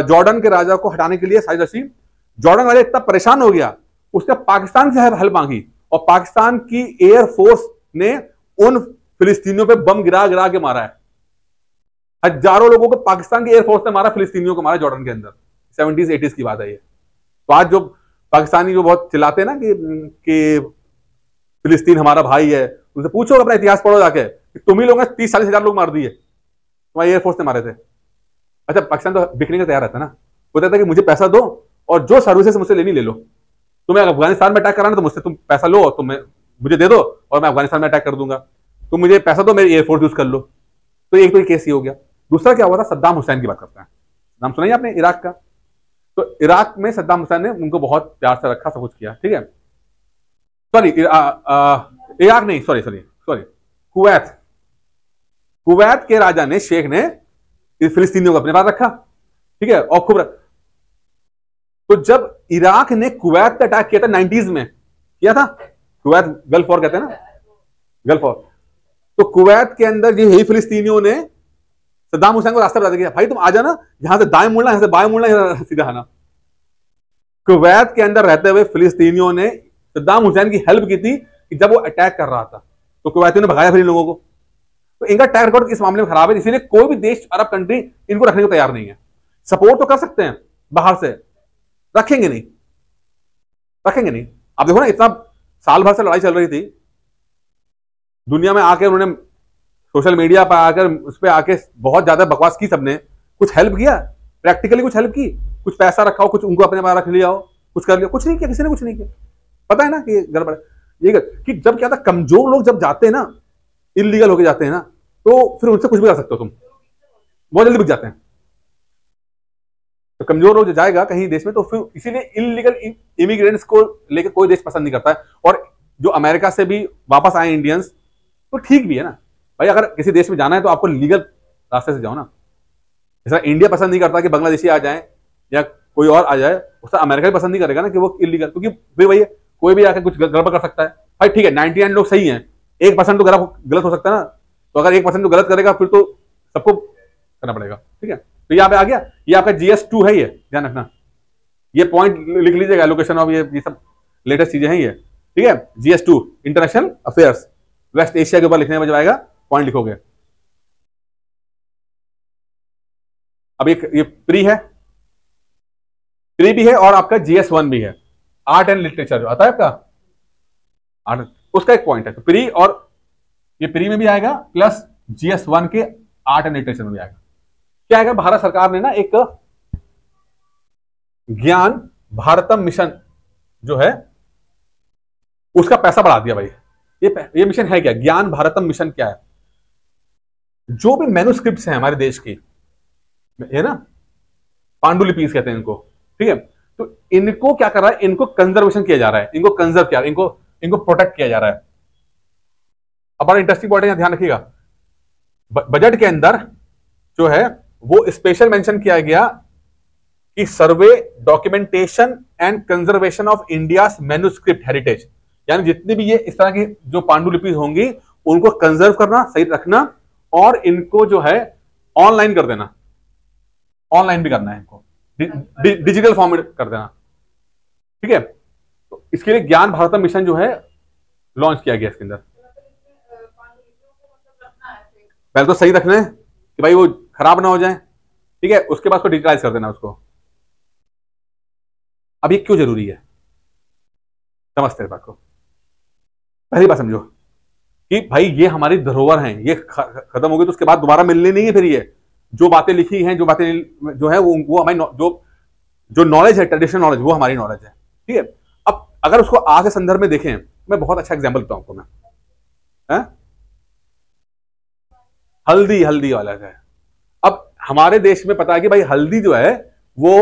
जॉर्डन के राजा को हटाने के लिए साजिश रची। जॉर्डन राजा इतना परेशान हो गया, उसने पाकिस्तान से हेल्प मांगी, और पाकिस्तान की एयरफोर्स ने उन फिलिस्तीनियों पे बम गिरा गिरा के मारा है। हजारों लोगों को पाकिस्तान की एयरफोर्स ने मारा, फिलिस्तीनियों को मारा जॉर्डन के अंदर। 70s-80s की बात है ये। तो आज जो पाकिस्तानी जो बहुत चिल्लाते हैं ना कि फिलिस्तीन हमारा भाई है, उनसे पूछो, अपना इतिहास पढ़ो जाके, तुम ही लोगों ने 30-40 हजार लोग मार दिए, तुम्हारी एयरफोर्स ने मारे थे। अच्छा, पाकिस्तान तो बिकने का तैयार रहता है ना, वो कहता है कि मुझे पैसा दो और जो सर्विसेज मुझसे लेनी ले लो। तुम्हें अफगानिस्तान में अटैक कराना तो मुझसे तुम पैसा लो, और मुझे दे दो और मैं अफगानिस्तान में अटैक कर दूंगा। तुम मुझे पैसा दो, मेरी एयरफोर्स यूज कर लो। तो एक तो ये केस ये हो गया। दूसरा क्या हुआ था, सद्दाम हुसैन की बात करते हैं। नाम सुना आपने इराक का? तो इराक में सद्दाम हुसैन ने उनको बहुत प्यार से रखा, सब कुछ किया, ठीक है। सॉरी, इराक नहीं, सॉरी, कुवैत के राजा ने, शेख ने फिलिस्तीनियों को अपने पास रखा, ठीक है, और खूब। तो जब इराक ने कुवैत पे अटैक किया था 90s में, किया था, कुवैत गल्फ वॉर कहते हैं ना, गल्फ वॉर, तो कुवैत के अंदर यही फिलिस्तीनियों ने सद्दाम हुसैन को रास्ता बता दिया, भाई तुम आ जाना, यहां से दाएं मुड़ना, यहां से बाएं मुड़ना, यहां सीधा आना। कुवैत के अंदर रहते हुए फिलिस्तीनियों ने सद्दाम हुसैन की हेल्प की थी कि जब वो अटैक कर रहा था, तो कुवैतियों ने भगाया फिर इन लोगों को। तो इनका ट्रैक रिकॉर्ड इस मामले में खराब है, इसीलिए कोई भी देश, अरब कंट्री इनको रखने को तैयार नहीं है। सपोर्ट तो कर सकते हैं बाहर से, रखेंगे नहीं। आप देखो ना, इतना साल भर से लड़ाई चल रही थी दुनिया में, आके उन्होंने सोशल मीडिया पर आकर, उस पर आके बहुत ज्यादा बकवास की सबने। कुछ हेल्प किया, प्रैक्टिकली कुछ हेल्प की, कुछ पैसा रखा, कुछ उनको अपने पास रख लिया हो, कुछ कर लिया, कुछ नहीं किया, किसी ने कुछ नहीं किया। पता है ना कि गड़बड़, ये कि जब क्या था, कमजोर लोग जब जाते हैं ना, इलीगल होके जाते हैं ना, तो फिर उनसे कुछ भी कर सकते हो तुम, बहुत जल्दी बिक जाते हैं। तो कमजोर हो जाएगा कहीं देश में तो फिर इसीलिए इलीगल इमिग्रेंट्स को लेकर कोई देश पसंद नहीं करता है। और जो अमेरिका से भी वापस आए इंडियंस तो ठीक भी है ना भाई, अगर किसी देश में जाना है तो आपको लीगल रास्ते से जाओ ना। जैसा इंडिया पसंद नहीं करता कि बांग्लादेशी आ जाए या कोई और आ जाए, उसका अमेरिका भी पसंद नहीं करेगा ना कि वो इलीगल, क्योंकि भाई भैया कोई भी आकर कुछ गड़बड़ कर सकता है। भाई ठीक है 99 लोग सही हैं, 1% तो गलत हो सकता है ना, तो अगर 1% तो गलत करेगा फिर तो सबको करना पड़ेगा। ठीक है, तो यहाँ पे आ गया, ये आपका GS2 है, ये ध्यान रखना, ये पॉइंट लिख लीजिएगा, लोकेशन ऑफ ये सब लेटेस्ट चीजें हैं ये। ठीक है, GS2 international affairs, waste Asia के ऊपर लिखने में जब आएगा पॉइंट लिखोगे। अब ये प्री है, प्री भी है और आपका GS1 भी है, आर्ट एंड लिटरेचर जो आता है आपका आर्ट, उसका एक पॉइंट है। तो प्री, और ये प्री में भी आएगा प्लस GS1 के आर्ट एंड लिटरेचर में भी आएगा। क्या आएगा, भारत सरकार ने ना एक ज्ञान भारतम मिशन जो है उसका पैसा बढ़ा दिया भाई। ये मिशन है क्या, ज्ञान भारतम मिशन क्या है, जो भी मैन्युस्क्रिप्ट्स हैं हमारे देश की है ना, पांडुलिपीस कहते हैं इनको। ठीक है, तो इनको क्या कर रहा है, इनको कंजर्वेशन किया जा रहा है, इनको कंजर्व किया, इनको प्रोटेक्ट किया जा रहा है। अब बड़ा इंटरेस्टिंग पॉइंट है, ध्यान रखिएगा, बजट के अंदर जो है वो स्पेशल मेंशन किया गया कि survey, documentation and conservation of India's manuscript heritage, यानी जितनी भी ये इस तरह की जो पांडुलिपि होंगी उनको कंजर्व करना, सही रखना, और इनको जो है ऑनलाइन कर देना, ऑनलाइन भी करना है इनको, डिजिटल फॉर्मेट कर देना। ठीक है, तो इसके लिए ज्ञान भारतम मिशन जो है लॉन्च किया गया। इसके अंदर पहले तो सही रखना है कि भाई वो खराब ना हो जाए, ठीक है, उसके बाद उसको डिजिटलाइज कर देना उसको। अब ये क्यों जरूरी है, समझते हैं बात को। पहली बात समझो कि भाई ये हमारी धरोहर हैं, ये खत्म हो गई तो उसके बाद दोबारा मिलनी नहीं है। फिर ये जो बातें लिखी हैं, जो बातें जो है वो हमारी जो नॉलेज है, ट्रेडिशनल नॉलेज, वो हमारी नॉलेज है। ठीक है, अब अगर उसको आज के संदर्भ में देखें, मैं बहुत अच्छा एग्जांपल बताऊं आपको मैं, हल्दी वाला है। अब हमारे देश में पता है कि भाई हल्दी जो है वो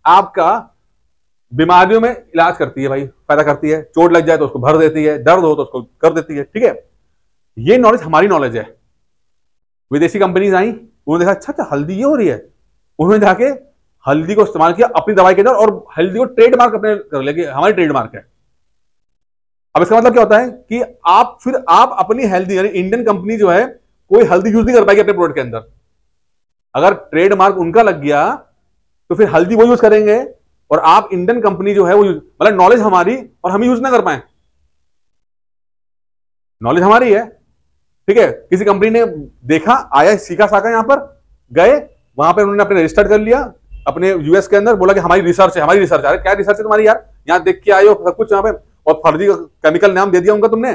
आपका बीमारियों में इलाज करती है भाई, फायदा करती है, चोट लग जाए तो उसको भर देती है, दर्द हो तो उसको कर देती है। ठीक है, ये नॉलेज हमारी नॉलेज है। विदेशी कंपनीज आई, उन्होंने देखा अच्छा हल्दी ये हो रही है, उन्होंने जाके हल्दी को इस्तेमाल किया अपनी दवाई के अंदर और हल्दी को ट्रेडमार्क अपने कर ले, हमारी ट्रेडमार्क है। अब इसका मतलब क्या होता है कि आप अपनी हेल्दी, यानी इंडियन कंपनी जो है कोई हल्दी यूज नहीं कर पाएगी अपने प्रोडक्ट के अंदर। अगर ट्रेडमार्क उनका लग गया तो फिर हल्दी वो यूज करेंगे और आप इंडियन कंपनी जो है वो यूज, मतलब नॉलेज हमारी और हम यूज ना कर पाए, नॉलेज हमारी है। ठीक है, किसी कंपनी ने देखा, आया, सीखा साखा, यहां पर गए, वहां पर उन्होंने अपने रजिस्टर कर लिया अपने यूएस के अंदर, बोला कि हमारी रिसर्च है, हमारी रिसर्च है। अरे क्या रिसर्च है तुम्हारी यार, यहां देख के आए हो सब कुछ यहाँ पे, और फर्जी केमिकल नाम दे दिया उनका तुमने,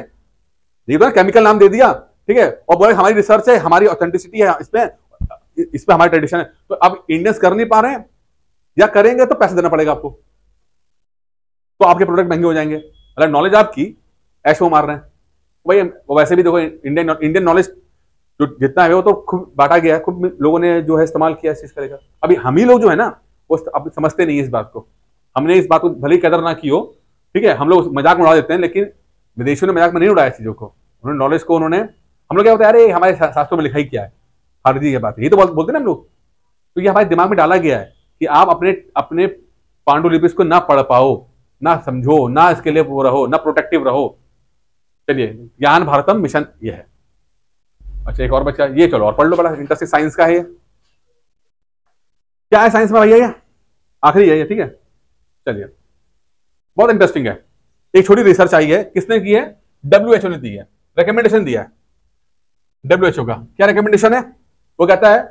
केमिकल नाम दे दिया। ठीक है, और बोले हमारी रिसर्च है, हमारी ऑथेंटिसिटी है, इसमें हमारी ट्रेडिशन है। तो अब इंडियंस कर नहीं पा रहे हैं, या करेंगे तो पैसे देना पड़ेगा आपको, तो आपके प्रोडक्ट महंगे हो जाएंगे। मतलब नॉलेज आपकी, ऐश वो मार रहे हैं भाई। वैसे भी देखो इंडियन नॉलेज जो जितना है वो तो खूब बांटा गया है, खूब लोगों ने जो है इस्तेमाल किया इस चीज करेगा। अभी हम ही लोग जो है ना वो अब समझते नहीं है इस बात को। हमने इस बात को भले ही कदर ना की हो, ठीक है, हम लोग मजाक में उड़ा देते हैं, लेकिन विदेशियों ने मजाक में नहीं उड़ाया चीजों को, उन्होंने नॉलेज को, उन्होंने, हम लोग क्या होता है, अरे हमारे शास्त्रों में लिखा ही क्या है, फर्जी की बात है, ये तो बोलते ना हम लोग। तो ये हमारे दिमाग में डाला गया है कि आप अपने पांडुलिपि को ना पढ़ पाओ, ना समझो, ना इसके लिए वो रहो, ना प्रोटेक्टिव रहो। चलिए, ज्ञान भारतम मिशन ये है। अच्छा एक और बच्चा, ये चलो और पढ़ लो, बड़ा इंटरेस्टिंग साइंस का है ये। क्या है साइंस में भैया, ये आखिरी है ये। ठीक है, चलिए, बहुत इंटरेस्टिंग है। एक छोटी रिसर्च आई है, किसने की है, WHO ने दी है, रिकमेंडेशन दिया है WHO का। क्या रिकमेंडेशन है, वो कहता है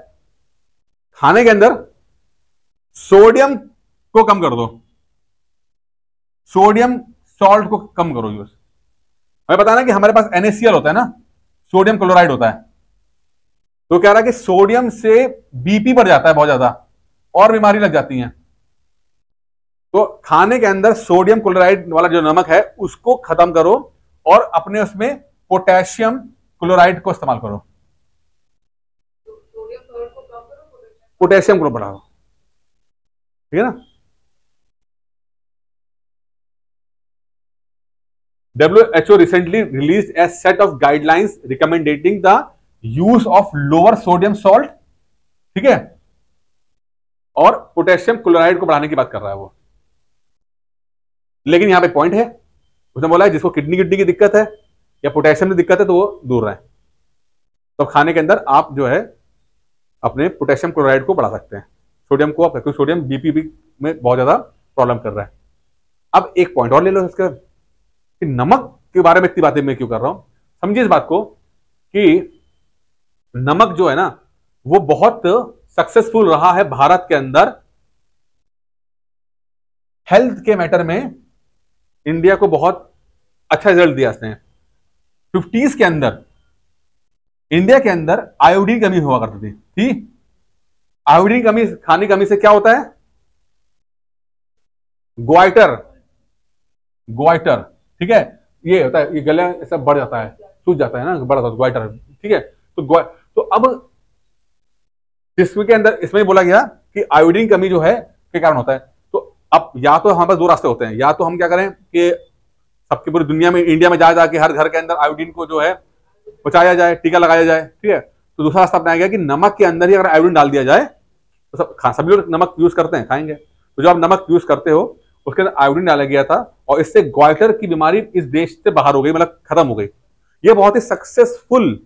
खाने के अंदर सोडियम को कम कर दो, सोडियम सॉल्ट को कम करो यूज। हमें पता ना कि हमारे पास NaCl होता है ना, सोडियम क्लोराइड होता है, तो कह रहा है कि सोडियम से BP बढ़ जाता है बहुत ज्यादा और बीमारी लग जाती है। तो खाने के अंदर सोडियम क्लोराइड वाला जो नमक है उसको खत्म करो और अपने उसमें पोटेशियम क्लोराइड को इस्तेमाल करो। पोटेशियम को बढ़ाओ, ठीक है ना। WHO recently released a set of guidelines recommending the use of lower sodium salt, ठीक है, और पोटेशियम क्लोराइड को बढ़ाने की बात कर रहा है वो। लेकिन यहां पे पॉइंट है, उसने बोला है जिसको किडनी की दिक्कत है या पोटेशियम की दिक्कत है तो वो दूर रहे। तो खाने के अंदर आप जो है अपने पोटेशियम क्लोराइड को बढ़ा सकते हैं, सोडियम को आप, क्योंकि सोडियम बीपी में बहुत ज्यादा प्रॉब्लम कर रहा है। अब एक पॉइंट और ले लो इसका, कि नमक के बारे में इतनी बातें मैं क्यों कर रहा हूं, समझिए इस बात को कि नमक जो है ना वो बहुत सक्सेसफुल रहा है भारत के अंदर हेल्थ के मैटर में। इंडिया को बहुत अच्छा रिजल्ट दिया इसने। 50s के अंदर इंडिया के अंदर आयोडीन कमी हुआ करती थी। आयोडीन कमी, खाने की कमी से क्या होता है, ग्वाइटर, ठीक है, ये होता है, ये गले ऐसा बढ़ जाता है, सूज जाता है ना, बढ़ जाता है ग्वाइटर, ठीक है। तो अब जिसके अंदर इसमें बोला गया कि आयोडीन कमी जो है के कारण होता है। तो अब या तो हमारे पास दो रास्ते होते हैं, या तो हम क्या करें कि सबकी पूरी दुनिया में, इंडिया में जा जाके हर घर के अंदर आयोडीन को जो है पहुंचाया जाए, टीका लगाया जाए, ठीक है। तो दूसरा रास्ता अपनाया गया कि नमक के अंदर ही अगर आयोडीन डाल दिया जाए तो सभी लोग नमक यूज करते हैं, खाएंगे। तो जो आप नमक यूज करते हो उसके अंदर आयोडीन डाला गया था और इससे ग्वाइटर की बीमारी इस देश से बाहर हो गई, मतलब खत्म हो गई। ये बहुत ही सक्सेसफुल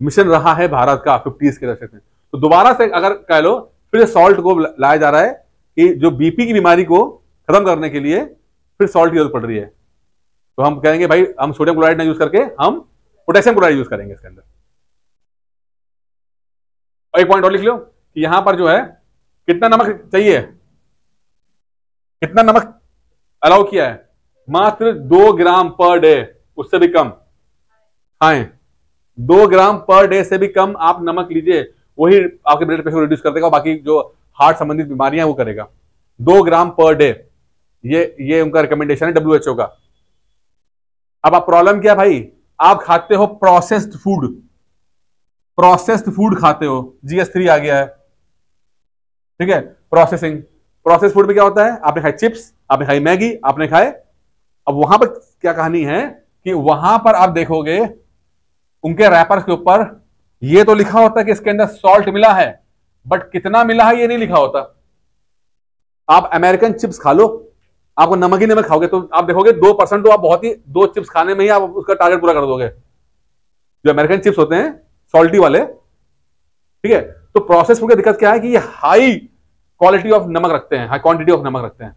मिशन रहा है भारत का 50s के दशक में। तो दोबारा से अगर कह लो फिर सॉल्ट को लाया जा रहा है कि जो बीपी की बीमारी को खत्म करने के लिए फिर सॉल्ट की जरूरत पड़ रही है। तो हम कहेंगे भाई हम सोडियम क्लोराइड ना यूज करके हम पोटेशियम क्लोराइड यूज करेंगे इसके अंदर। और एक पॉइंट और लिख लो कि यहां पर जो है कितना नमक चाहिए, कितना नमक अलाउ किया है, मात्र 2 ग्राम पर डे, उससे भी कम खाएं। 2 ग्राम पर डे से भी कम आप नमक लीजिए, वही आपके ब्लड प्रेशर को रिड्यूस कर देगा और बाकी जो हार्ट संबंधित बीमारियां वो करेगा। 2 ग्राम पर डे, ये उनका रिकमेंडेशन है WHO का। अब आप प्रॉब्लम क्या भाई, आप खाते हो प्रोसेस्ड फूड खाते हो, GS3 आ गया है, ठीक है। प्रोसेस फूड में क्या होता है, आपने खाए चिप्स, आपने खाई मैगी, आपने खाए। अब वहां पर क्या कहानी है कि वहां पर आप देखोगे उनके रैपर्स के ऊपर ये तो लिखा होता है कि इसके अंदर सॉल्ट मिला है, बट कितना मिला है ये नहीं लिखा होता। आप अमेरिकन चिप्स खा लो, आपको नमक ही नमक खाओगे तो आप देखोगे 2%, तो आप बहुत ही 2 चिप्स खाने में ही आप उसका टारगेट पूरा कर दोगे। जो अमेरिकन चिप्स होते हैं सॉल्टी वाले, ठीक है। तो प्रोसेस फूड की दिक्कत क्या है कि ये हाई क्वालिटी ऑफ नमक रखते हैं, हाई क्वांटिटी ऑफ नमक रखते हैं,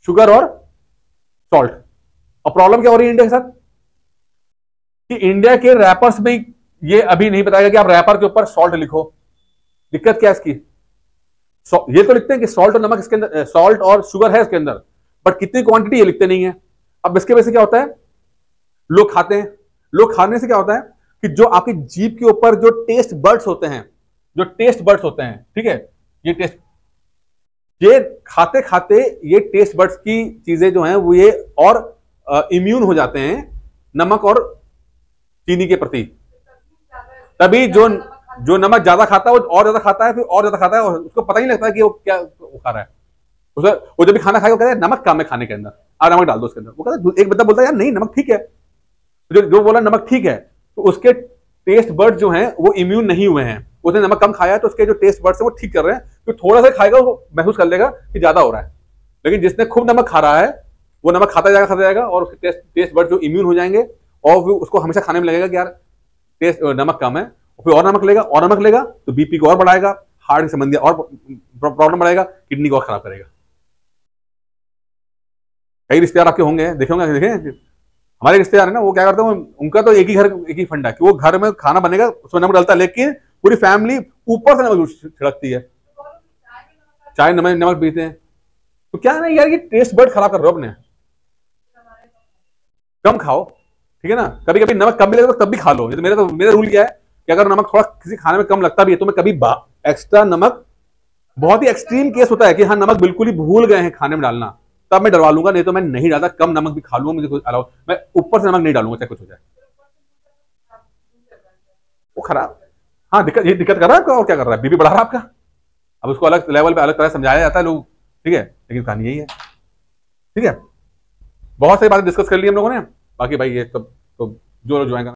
शुगर और सॉल्ट। और प्रॉब्लम क्या हो रही है इंडिया के साथ कि इंडिया के रैपर्स में ये अभी नहीं बताएगा कि आप रैपर के ऊपर सॉल्ट लिखो। दिक्कत क्या है इसकी, ये तो लिखते हैं कि सॉल्ट और नमक इसके अंदर, सॉल्ट और शुगर है इसके अंदर, बट कितनी क्वांटिटी ये लिखते नहीं है। अब इसके वजह से क्या होता है, लोग खाते हैं, लोग खाने से क्या होता है कि जो आपकी जीभ के ऊपर जो टेस्ट बर्ड्स होते हैं, ठीक है, ये खाते खाते ये टेस्ट बर्ड्स की चीजें जो हैं वो ये और इम्यून हो जाते हैं नमक और चीनी के प्रति। तभी जो नमक ज्यादा खाता है वो और ज्यादा खाता है, फिर और ज्यादा खाता है, और उसको पता ही नहीं लगता कि वो क्या वो खा रहा है। वो जब भी खाना खाएगा वो कहता है नमक कम है खाने के अंदर, आप नमक डाल दो उसके अंदर। वो कहता है, एक बंदा बोलता है यार नहीं नमक ठीक है, जो बोला नमक ठीक है, तो उसके टेस्ट बर्ड जो हैं वो इम्यून नहीं हुए हैं, उसने नमक कम खाया है तो उसके जो टेस्ट बर्ड्स हैं वो ठीक कर रहे हैं, तो थोड़ा सा खाएगा वो महसूस कर लेगा कि ज्यादा हो रहा है। लेकिन जिसने खूब नमक खा रहा है वो नमक खाता जाएगा और उसके टेस्ट बर्ड जो इम्यून हो जाएंगे और फिर उसको हमेशा खाने में लगेगा कि यार टेस्ट नमक कम है, फिर और नमक लेगा तो बीपी को और बढ़ाएगा, हार्ट के संबंधी और प्रॉब्लम बढ़ाएगा, किडनी को और खराब करेगा। कई रिश्तेदार आपके होंगे, देखें हमारे रिश्तेदार है ना, वो क्या करते हैं, उनका तो एक ही फंडा कि वो घर में खाना बनेगा उसमें नमक डलता है, लेकिन पूरी फैमिली ऊपर से नमक छिड़कती है, चाय नमक पीते हैं। तो क्या है ना यार, ये टेस्ट बर्ड खराब कर रहे हो अपने, कम खाओ, ठीक है ना। कभी कभी नमक कम मिलेगा तो तब भी खा लो। मेरा रूल क्या है कि अगर नमक थोड़ा किसी खाने में कम लगता भी है तो मैं कभी एक्स्ट्रा नमक, बहुत ही एक्सट्रीम केस होता है कि हाँ नमक बिल्कुल ही भूल गए हैं खाने में डालना, तब मैं डलवा लूंगा, नहीं तो मैं नहीं डालता, कम नमक भी खा लूंगा, मुझे कुछ अलाउ, मैं ऊपर से नमक नहीं डालूंगा चाहे कुछ हो जाए। वो खराब, हाँ दिक्कत कर रहा है आपका, और क्या कर रहा है, बीपी बढ़ा रहा है आपका, अब उसको अलग लेवल पे अलग तरह समझाया जाता है लोग, ठीक है, लेकिन कहानी यही है। ठीक है, बहुत सारी बातें डिस्कस कर ली हम लोगों ने। बाकी भाई ये सब तो जो ज्वाइन